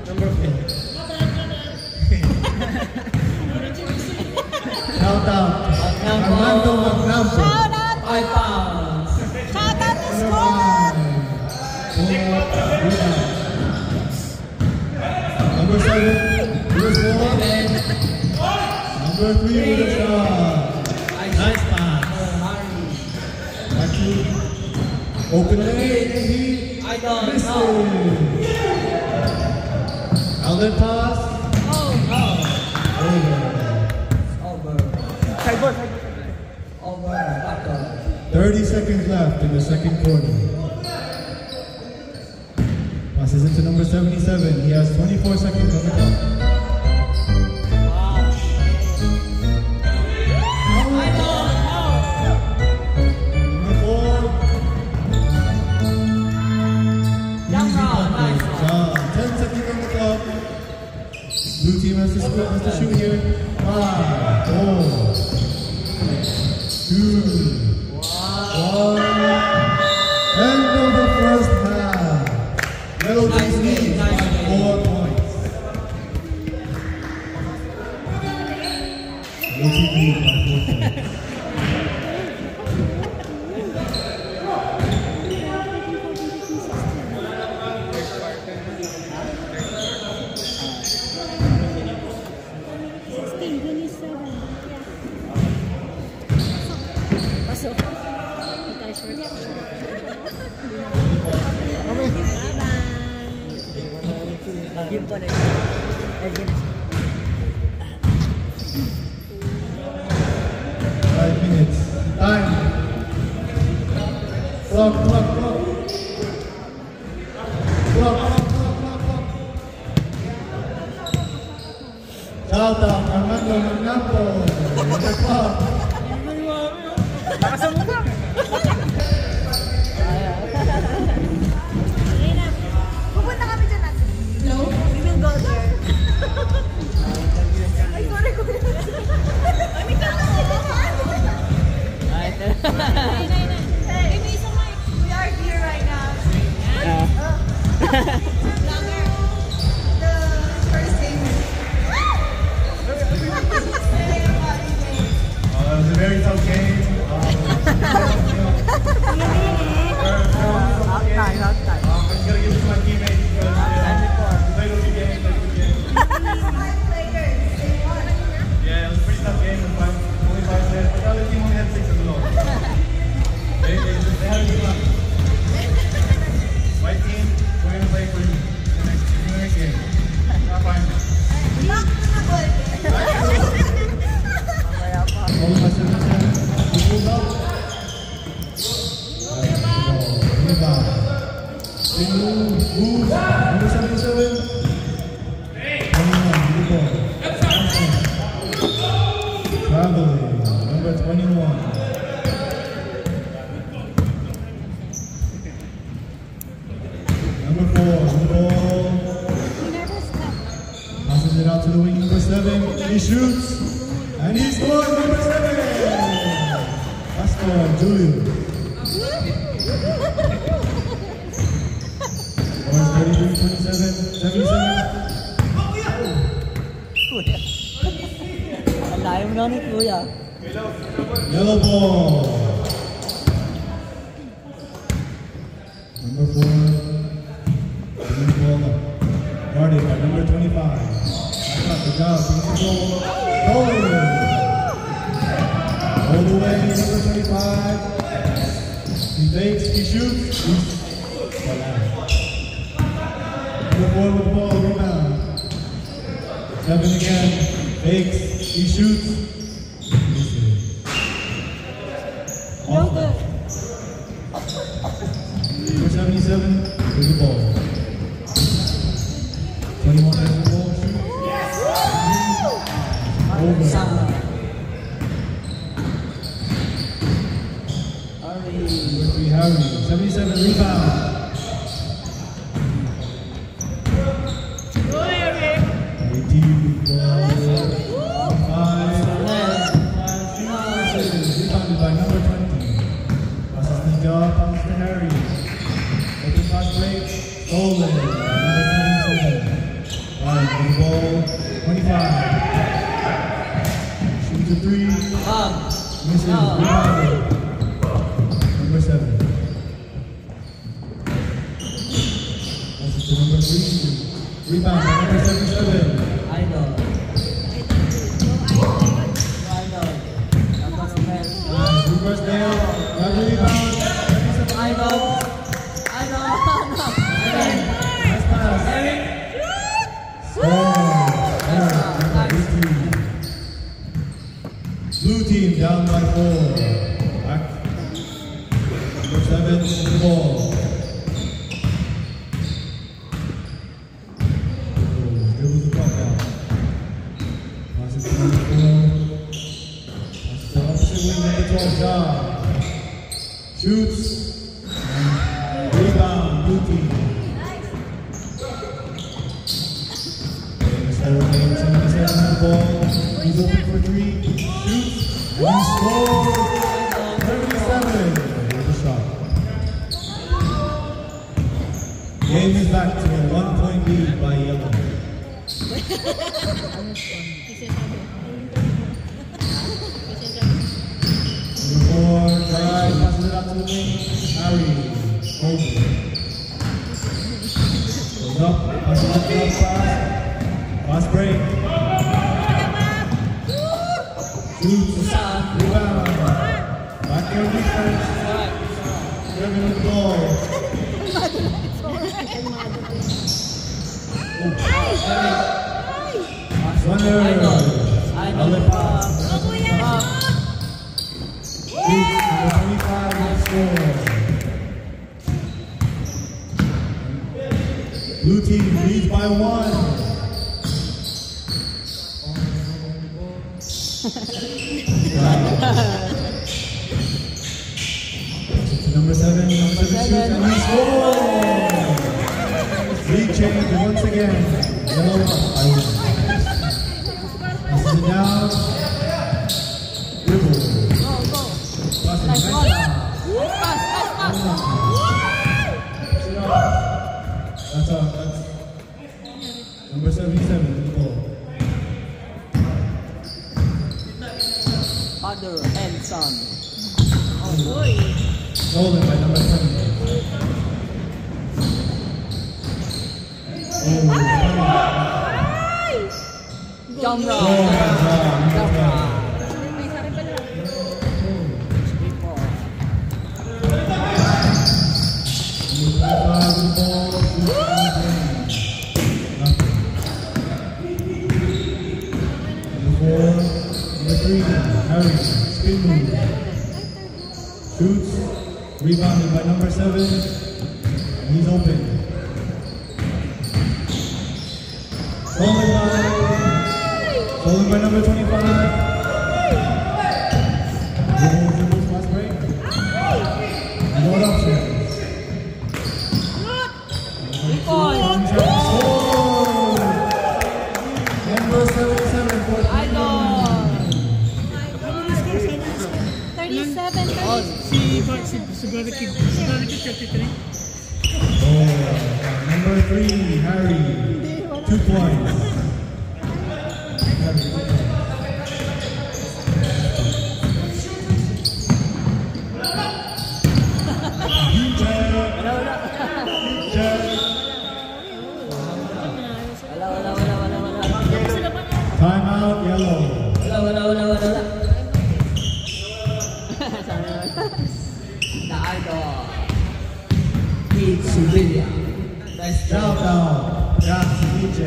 Number 4. Shout out. Armando Magnampo. Shout out. 5 pounds. Shout out to scorer. Number 7. Number 4. Number 3 with a shot. Nice pass. Back to open lane and he I don't missed know. it. Outlet pass. Over. Over. Back up. 30 seconds left in the second quarter. Passes it to number 77. He has 24 seconds on the clock. Blue team has to shoot here. 5, 4, 2, 1. End of the first half. Yellow team leads by 4 points. Yellow team leads by 4 points. Give ko na 5 minutes. Time. Clock. Shout out Armando Magnampo. The clock. Pupunta kami dyan natin. No? We will go there. Ay, sorry ko. Ay, may tama sila. Hey, may isang mic. We are here right now. Vlogger. The first game. It was a very tough game. I just gotta give it to my teammates because we played a good game, Yeah, it was a pretty tough game. Only 5 players. The other team only had 6 as well. They had a good luck. White team, we're gonna play for the next game. Not fine. All of us in the center. Move up. Move. Number 77. 21. Good ball. Traveling. Number 21. Number 4. Good ball. Passes it out to the wing. Number 7. He shoots. And he scores. Number 7. That's for Julio. Johnny Kuya. Yellow ball. Number 4. Blue ball up. Guarded by number 25. That's not the job. Beautiful. Goal. All the way, number 25. He fakes, he shoots. Voila. Number 4 with the ball, rebound. 7 again. Fakes, he shoots. Off that. Number 77 with the ball. 21 has the ball. Over. Number 3 Harry. 77 rebound. 18 ball. 5. Rebounded by number 20. Passes the job, passes to Harry. Open pass break. Stolen. Number 27. Right, with the ball. 25. Shoots a 3. Misses. Rebounded. Number 7. Passes to number 3. Rebound by number 77. Idol. Reverse nail. Grab the rebound. Idol. Nice pass. Blue team down by 4. Back. Number 7 with the ball. Dribbles the puck out. Passes to number 4. Passes to opposite wing, number 12, John. Shoots. And rebound, blue team. Number 77 with the ball. He's open for 3. Shoots. And he scores. 37 with a shot. Game is back to a 1-point lead by Yellow. Number 4, drive, passes it out to the wing. Harry, over. Goes up, passes it up fast. Fast break. Shoots, rebound. Back there defense. Kevin with the ball. Runner. Outlet pass. Shoots, number 25 will score. Blue team leads by 1. Number 7 shoots and he scores! Lead change once again. Yellow up by 1. Passes it down. Dribble. Passes it nice. That's all. That's number 77 with the ball. Father and son. Stolen by number 7. Jamra. Number 3, Harry, spin move. Shoots, rebounded by number 7, and he's open. Stolen by number 25. Dribbles, fast break. No options. Number 77 for 37. Number 3, Harry, 2 points. Best Shout out, Jax DJ.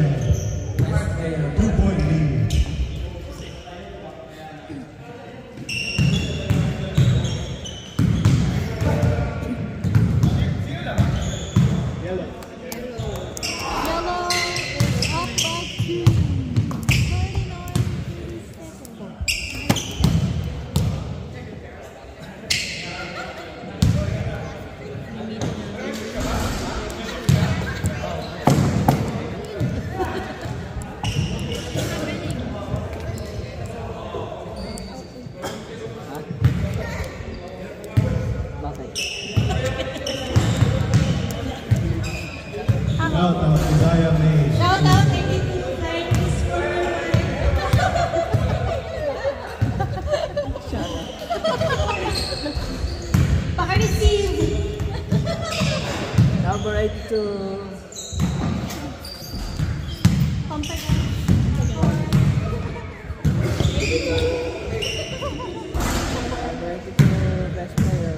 player. 2-point lead. Yellow is up by 2. 39 seconds. Bakit? Shout out, Isaiah May. Shout out, thanks for Paka-receive. Number 82. Contact. Number 82, best player.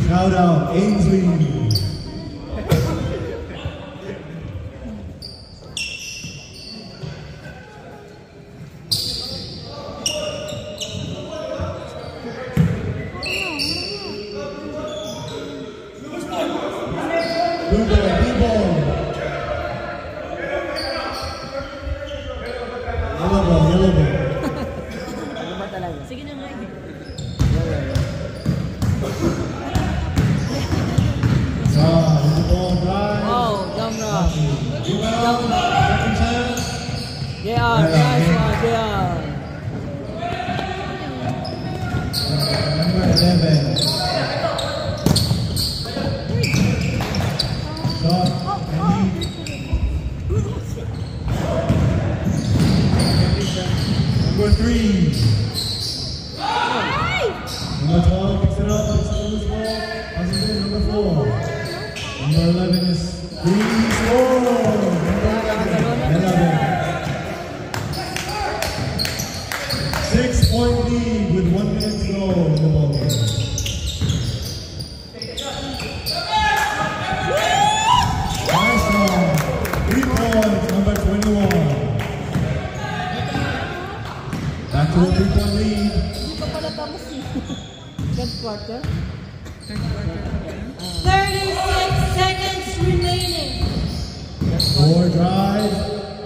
Shout out, Ainsley. Blue ball, blue ball. Yellow ball, yellow ball. Ano ba talaga? Sige na nga. The ball drive. Oh, jump rock. Rebound, second chance. JR, nice one, JR. Number 11. Shot, and lead. Number 3. Number 12 picks it up, it's a loose ball. Passes it, number 4. Number 11 is free score. Number 11. 6-point lead with 1 minute to go in the ball game. Nice one. 3 points, number 21. Back to a 3-point lead. Hindi pa pala tapos eh. Third quarter. 36 seconds remaining. 4 drives.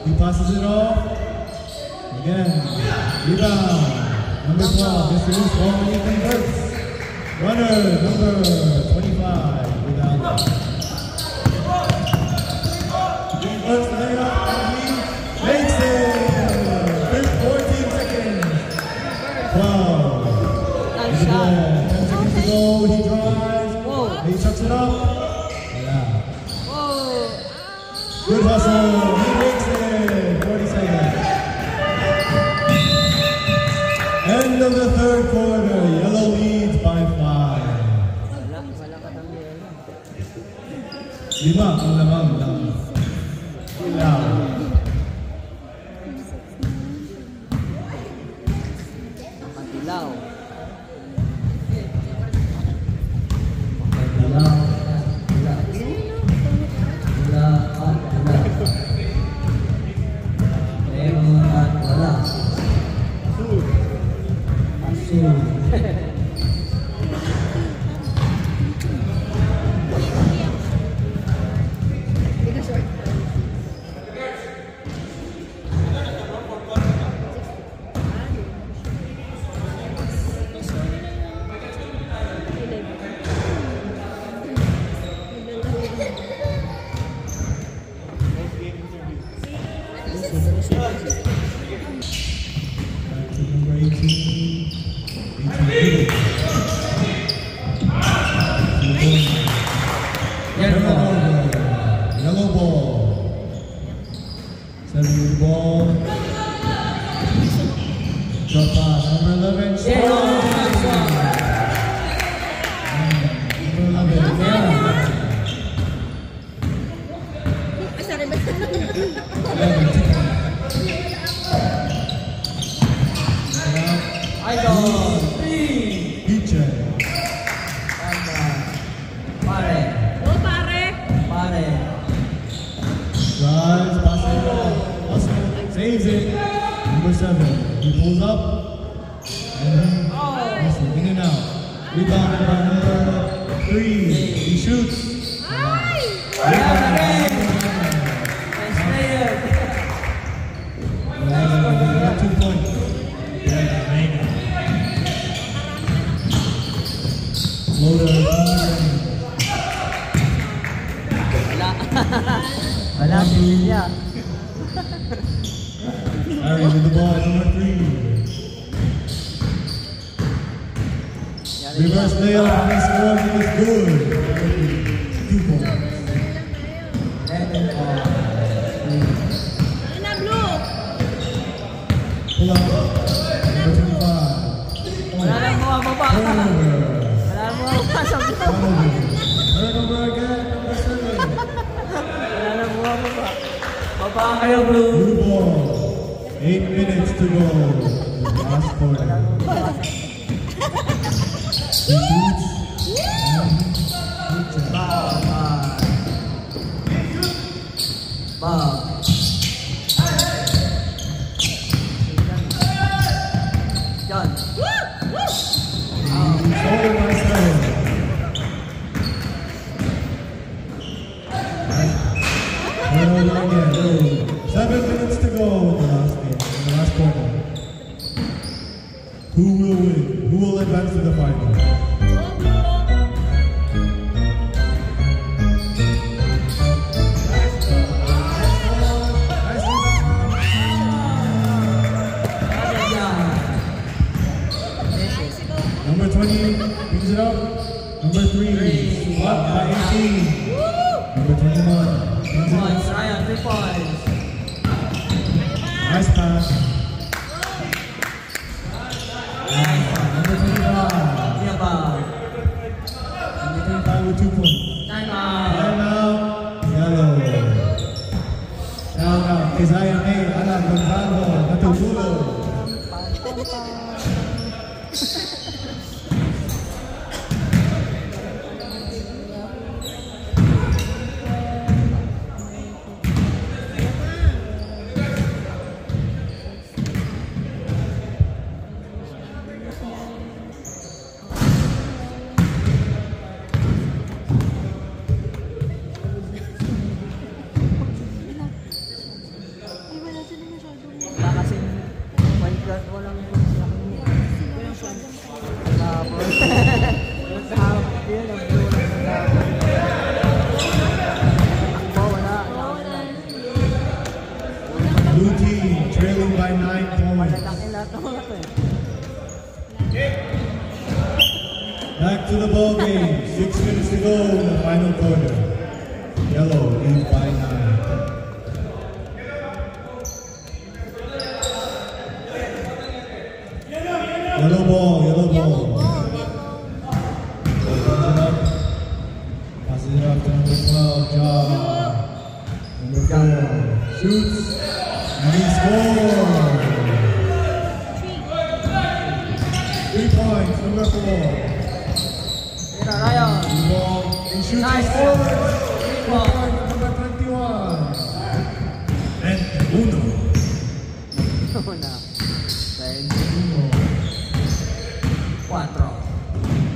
He passes it off. Again. Rebound. Number 12. Mr. Loose ball and he converts. Runner number 25 without. He converts the layup and he makes it. 14 seconds. 12. Nice The ball. shot. 10 seconds to go. He drives. Whoa. He chucks it up. Yeah. Whoa. Good hustle. He makes it. 40 seconds. End of the third quarter. Yellow leads by 5. Wala ka tang yellow. 5 ang lamang ng ilaw. Nakadilaw. Back to number 18. 18. pass. Number 11, Yeah, Storm. nice one. Number 11, yeah. Ay, sorry. 11, 2 Idol. DJ. Pare. Oh, pare. Pare. Drives, passes, hustle, saves it. Number 7, he pulls up. And he hustle, in and out. Rebounded by number 3, he shoots. Ay! Rebounded by Nice player. number 2 points. Floater, Wala si Lilia. Harry with the ball, number 3. Reverse layup, and he scores, it is good. 2 points. Ano na, Blue? Pull up, number 25. Wala nang bumababa. Turnover. Wala nang bumababa sa blue. Turnover again, number 7. Wala nang bumababa. Baba kayo, blue. Blue ball. 8 minutes to go. Last quarter. He shoots. Bob. John. Stolen by 7. Turnover again. 7 minutes to go in the last game, in the last quarter. Who will win? Who will advance to the final? Number 20 brings it up. Number 3 blocked by 18. Number 21 brings it Points, up. Ryan, 3 points. Nice pass. Number 25. Yeah, Bob. Number 25 with 2 points. Time out. Time out. Yellow. Shout out kay Zion A. Alan Gonzalo. Natutulog. Wala kasing point guard, walang tapos. Walang kahapon yun, ang blue lang sa tapos. Takbo, wala. Blue team trailing by 9 points. Malalaking lahat ng mga to eh. Back to the ball game. 6 minutes to go in the final quarter. Yellow leads by 9. Yellow ball, yellow ball. Opens it up. Passes it up to number 12, Ja. Number 4 shoots. And he scores. 3 points, number 4. Tira, Ryan. Blue ball, he shoots and Nice. scores. 3 points, number 21. And uno. Una. 4.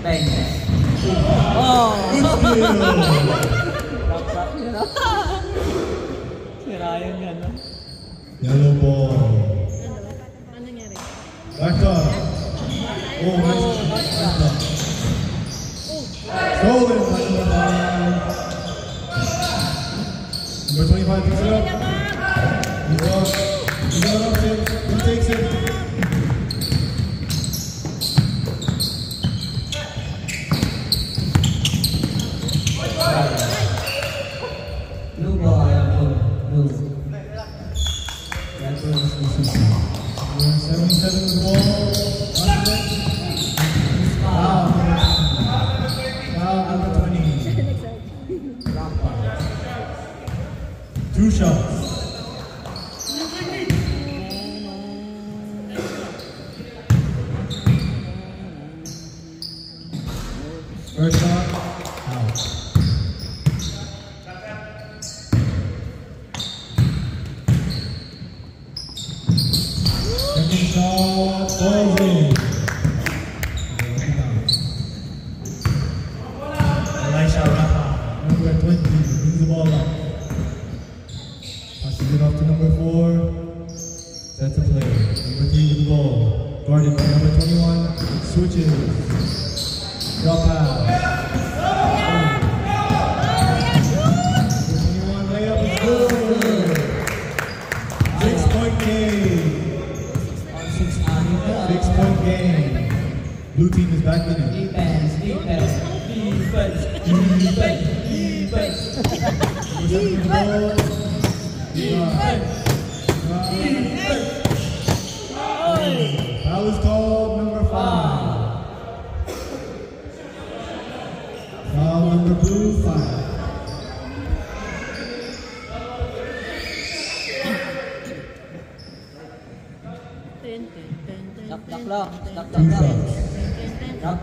20. Oh! Good steal. Laptop yun, no? Si Ryan yan, no? Yellow ball. Ano nangyari? Back up. Oh, nice. Back up. Stolen by number 5. Number 25 picks it up. He's up. He's got up it. He takes it. Blue ball, blue. That's what it's supposed to be. Number 77 with the ball. First shot, out. Second shot, falls in. Elisha Rafa, number 20, brings the ball up. Passes it off to number 4. Sets a play. Number 3 with the ball. Guarded by number 21. Switches. Drop pass. Number 21 layup is good. 6-point game. 6-point game. Blue team is back in it. Defense. Foul is called, number 5. Foul number blue, 5. Stop lock. Two fouls. Stop.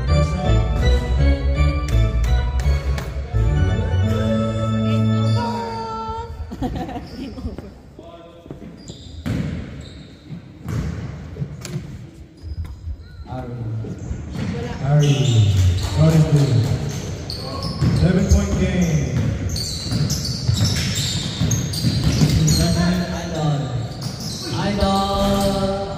First shot. Harry. Shot is good. 7-point game. Idol.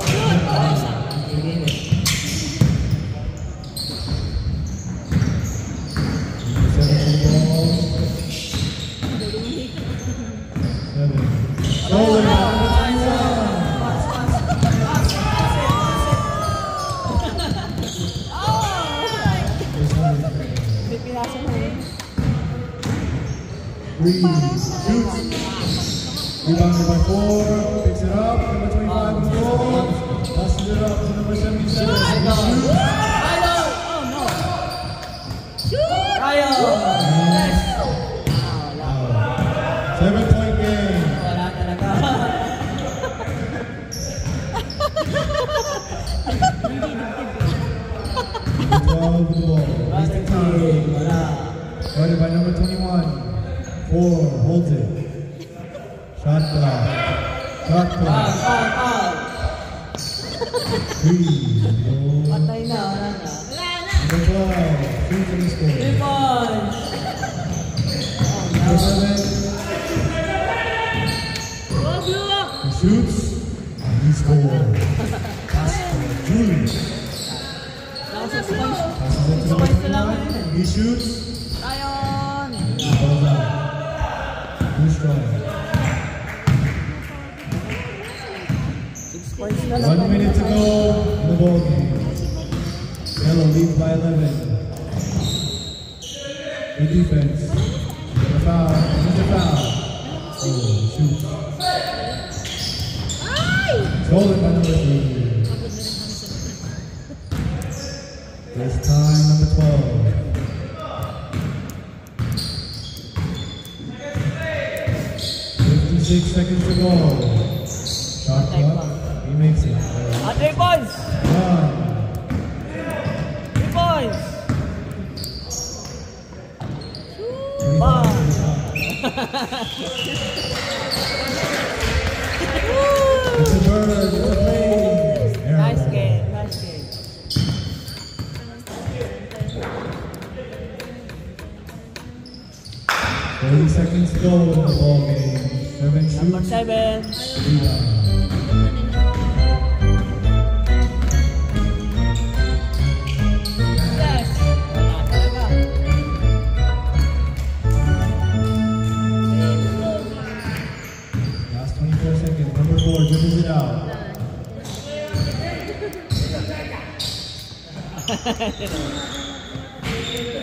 Shoots. Rebound number 4. Picks it up. Number 25 with the ball. Passes it up to number 77. Yes. 7-point game. Wala talaga. 12 with the ball. Wasting time. Guarded by number 21. 4 holds it. Shot clock. 3. Patay na, wala na. Number 12. Shoots and scores. Number 7. He shoots and he scores. Pass for Julius. Passes it to number 21. He shoots. Balls out. Too strong. 1 minute to go in the ball game. Yellow leads by 11. Good defense. The foul. Here's a foul. Oh, shoot. Stolen by number 3. This time, number 12. 56 seconds to go. Shot clock. He makes it. 3 points! 1. 3 points! It's a bird. It's a play. Nice game. 30 seconds to go in the ball game. 7 shoots. Number 7. Rebound. Yes! Wala talaga. Last 24 seconds. Number 4 dribbles it out.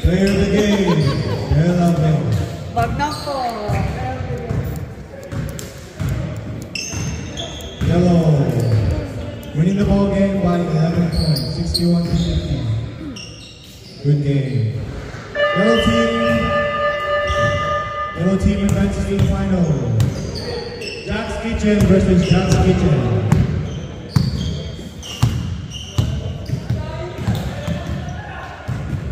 Player of the game. Wag na po. Yellow. Winning the ball game by 11 points. 61 to 50. Good game. Yellow team advances to the final. Jack's feature. Kitchen versus John's Kitchen.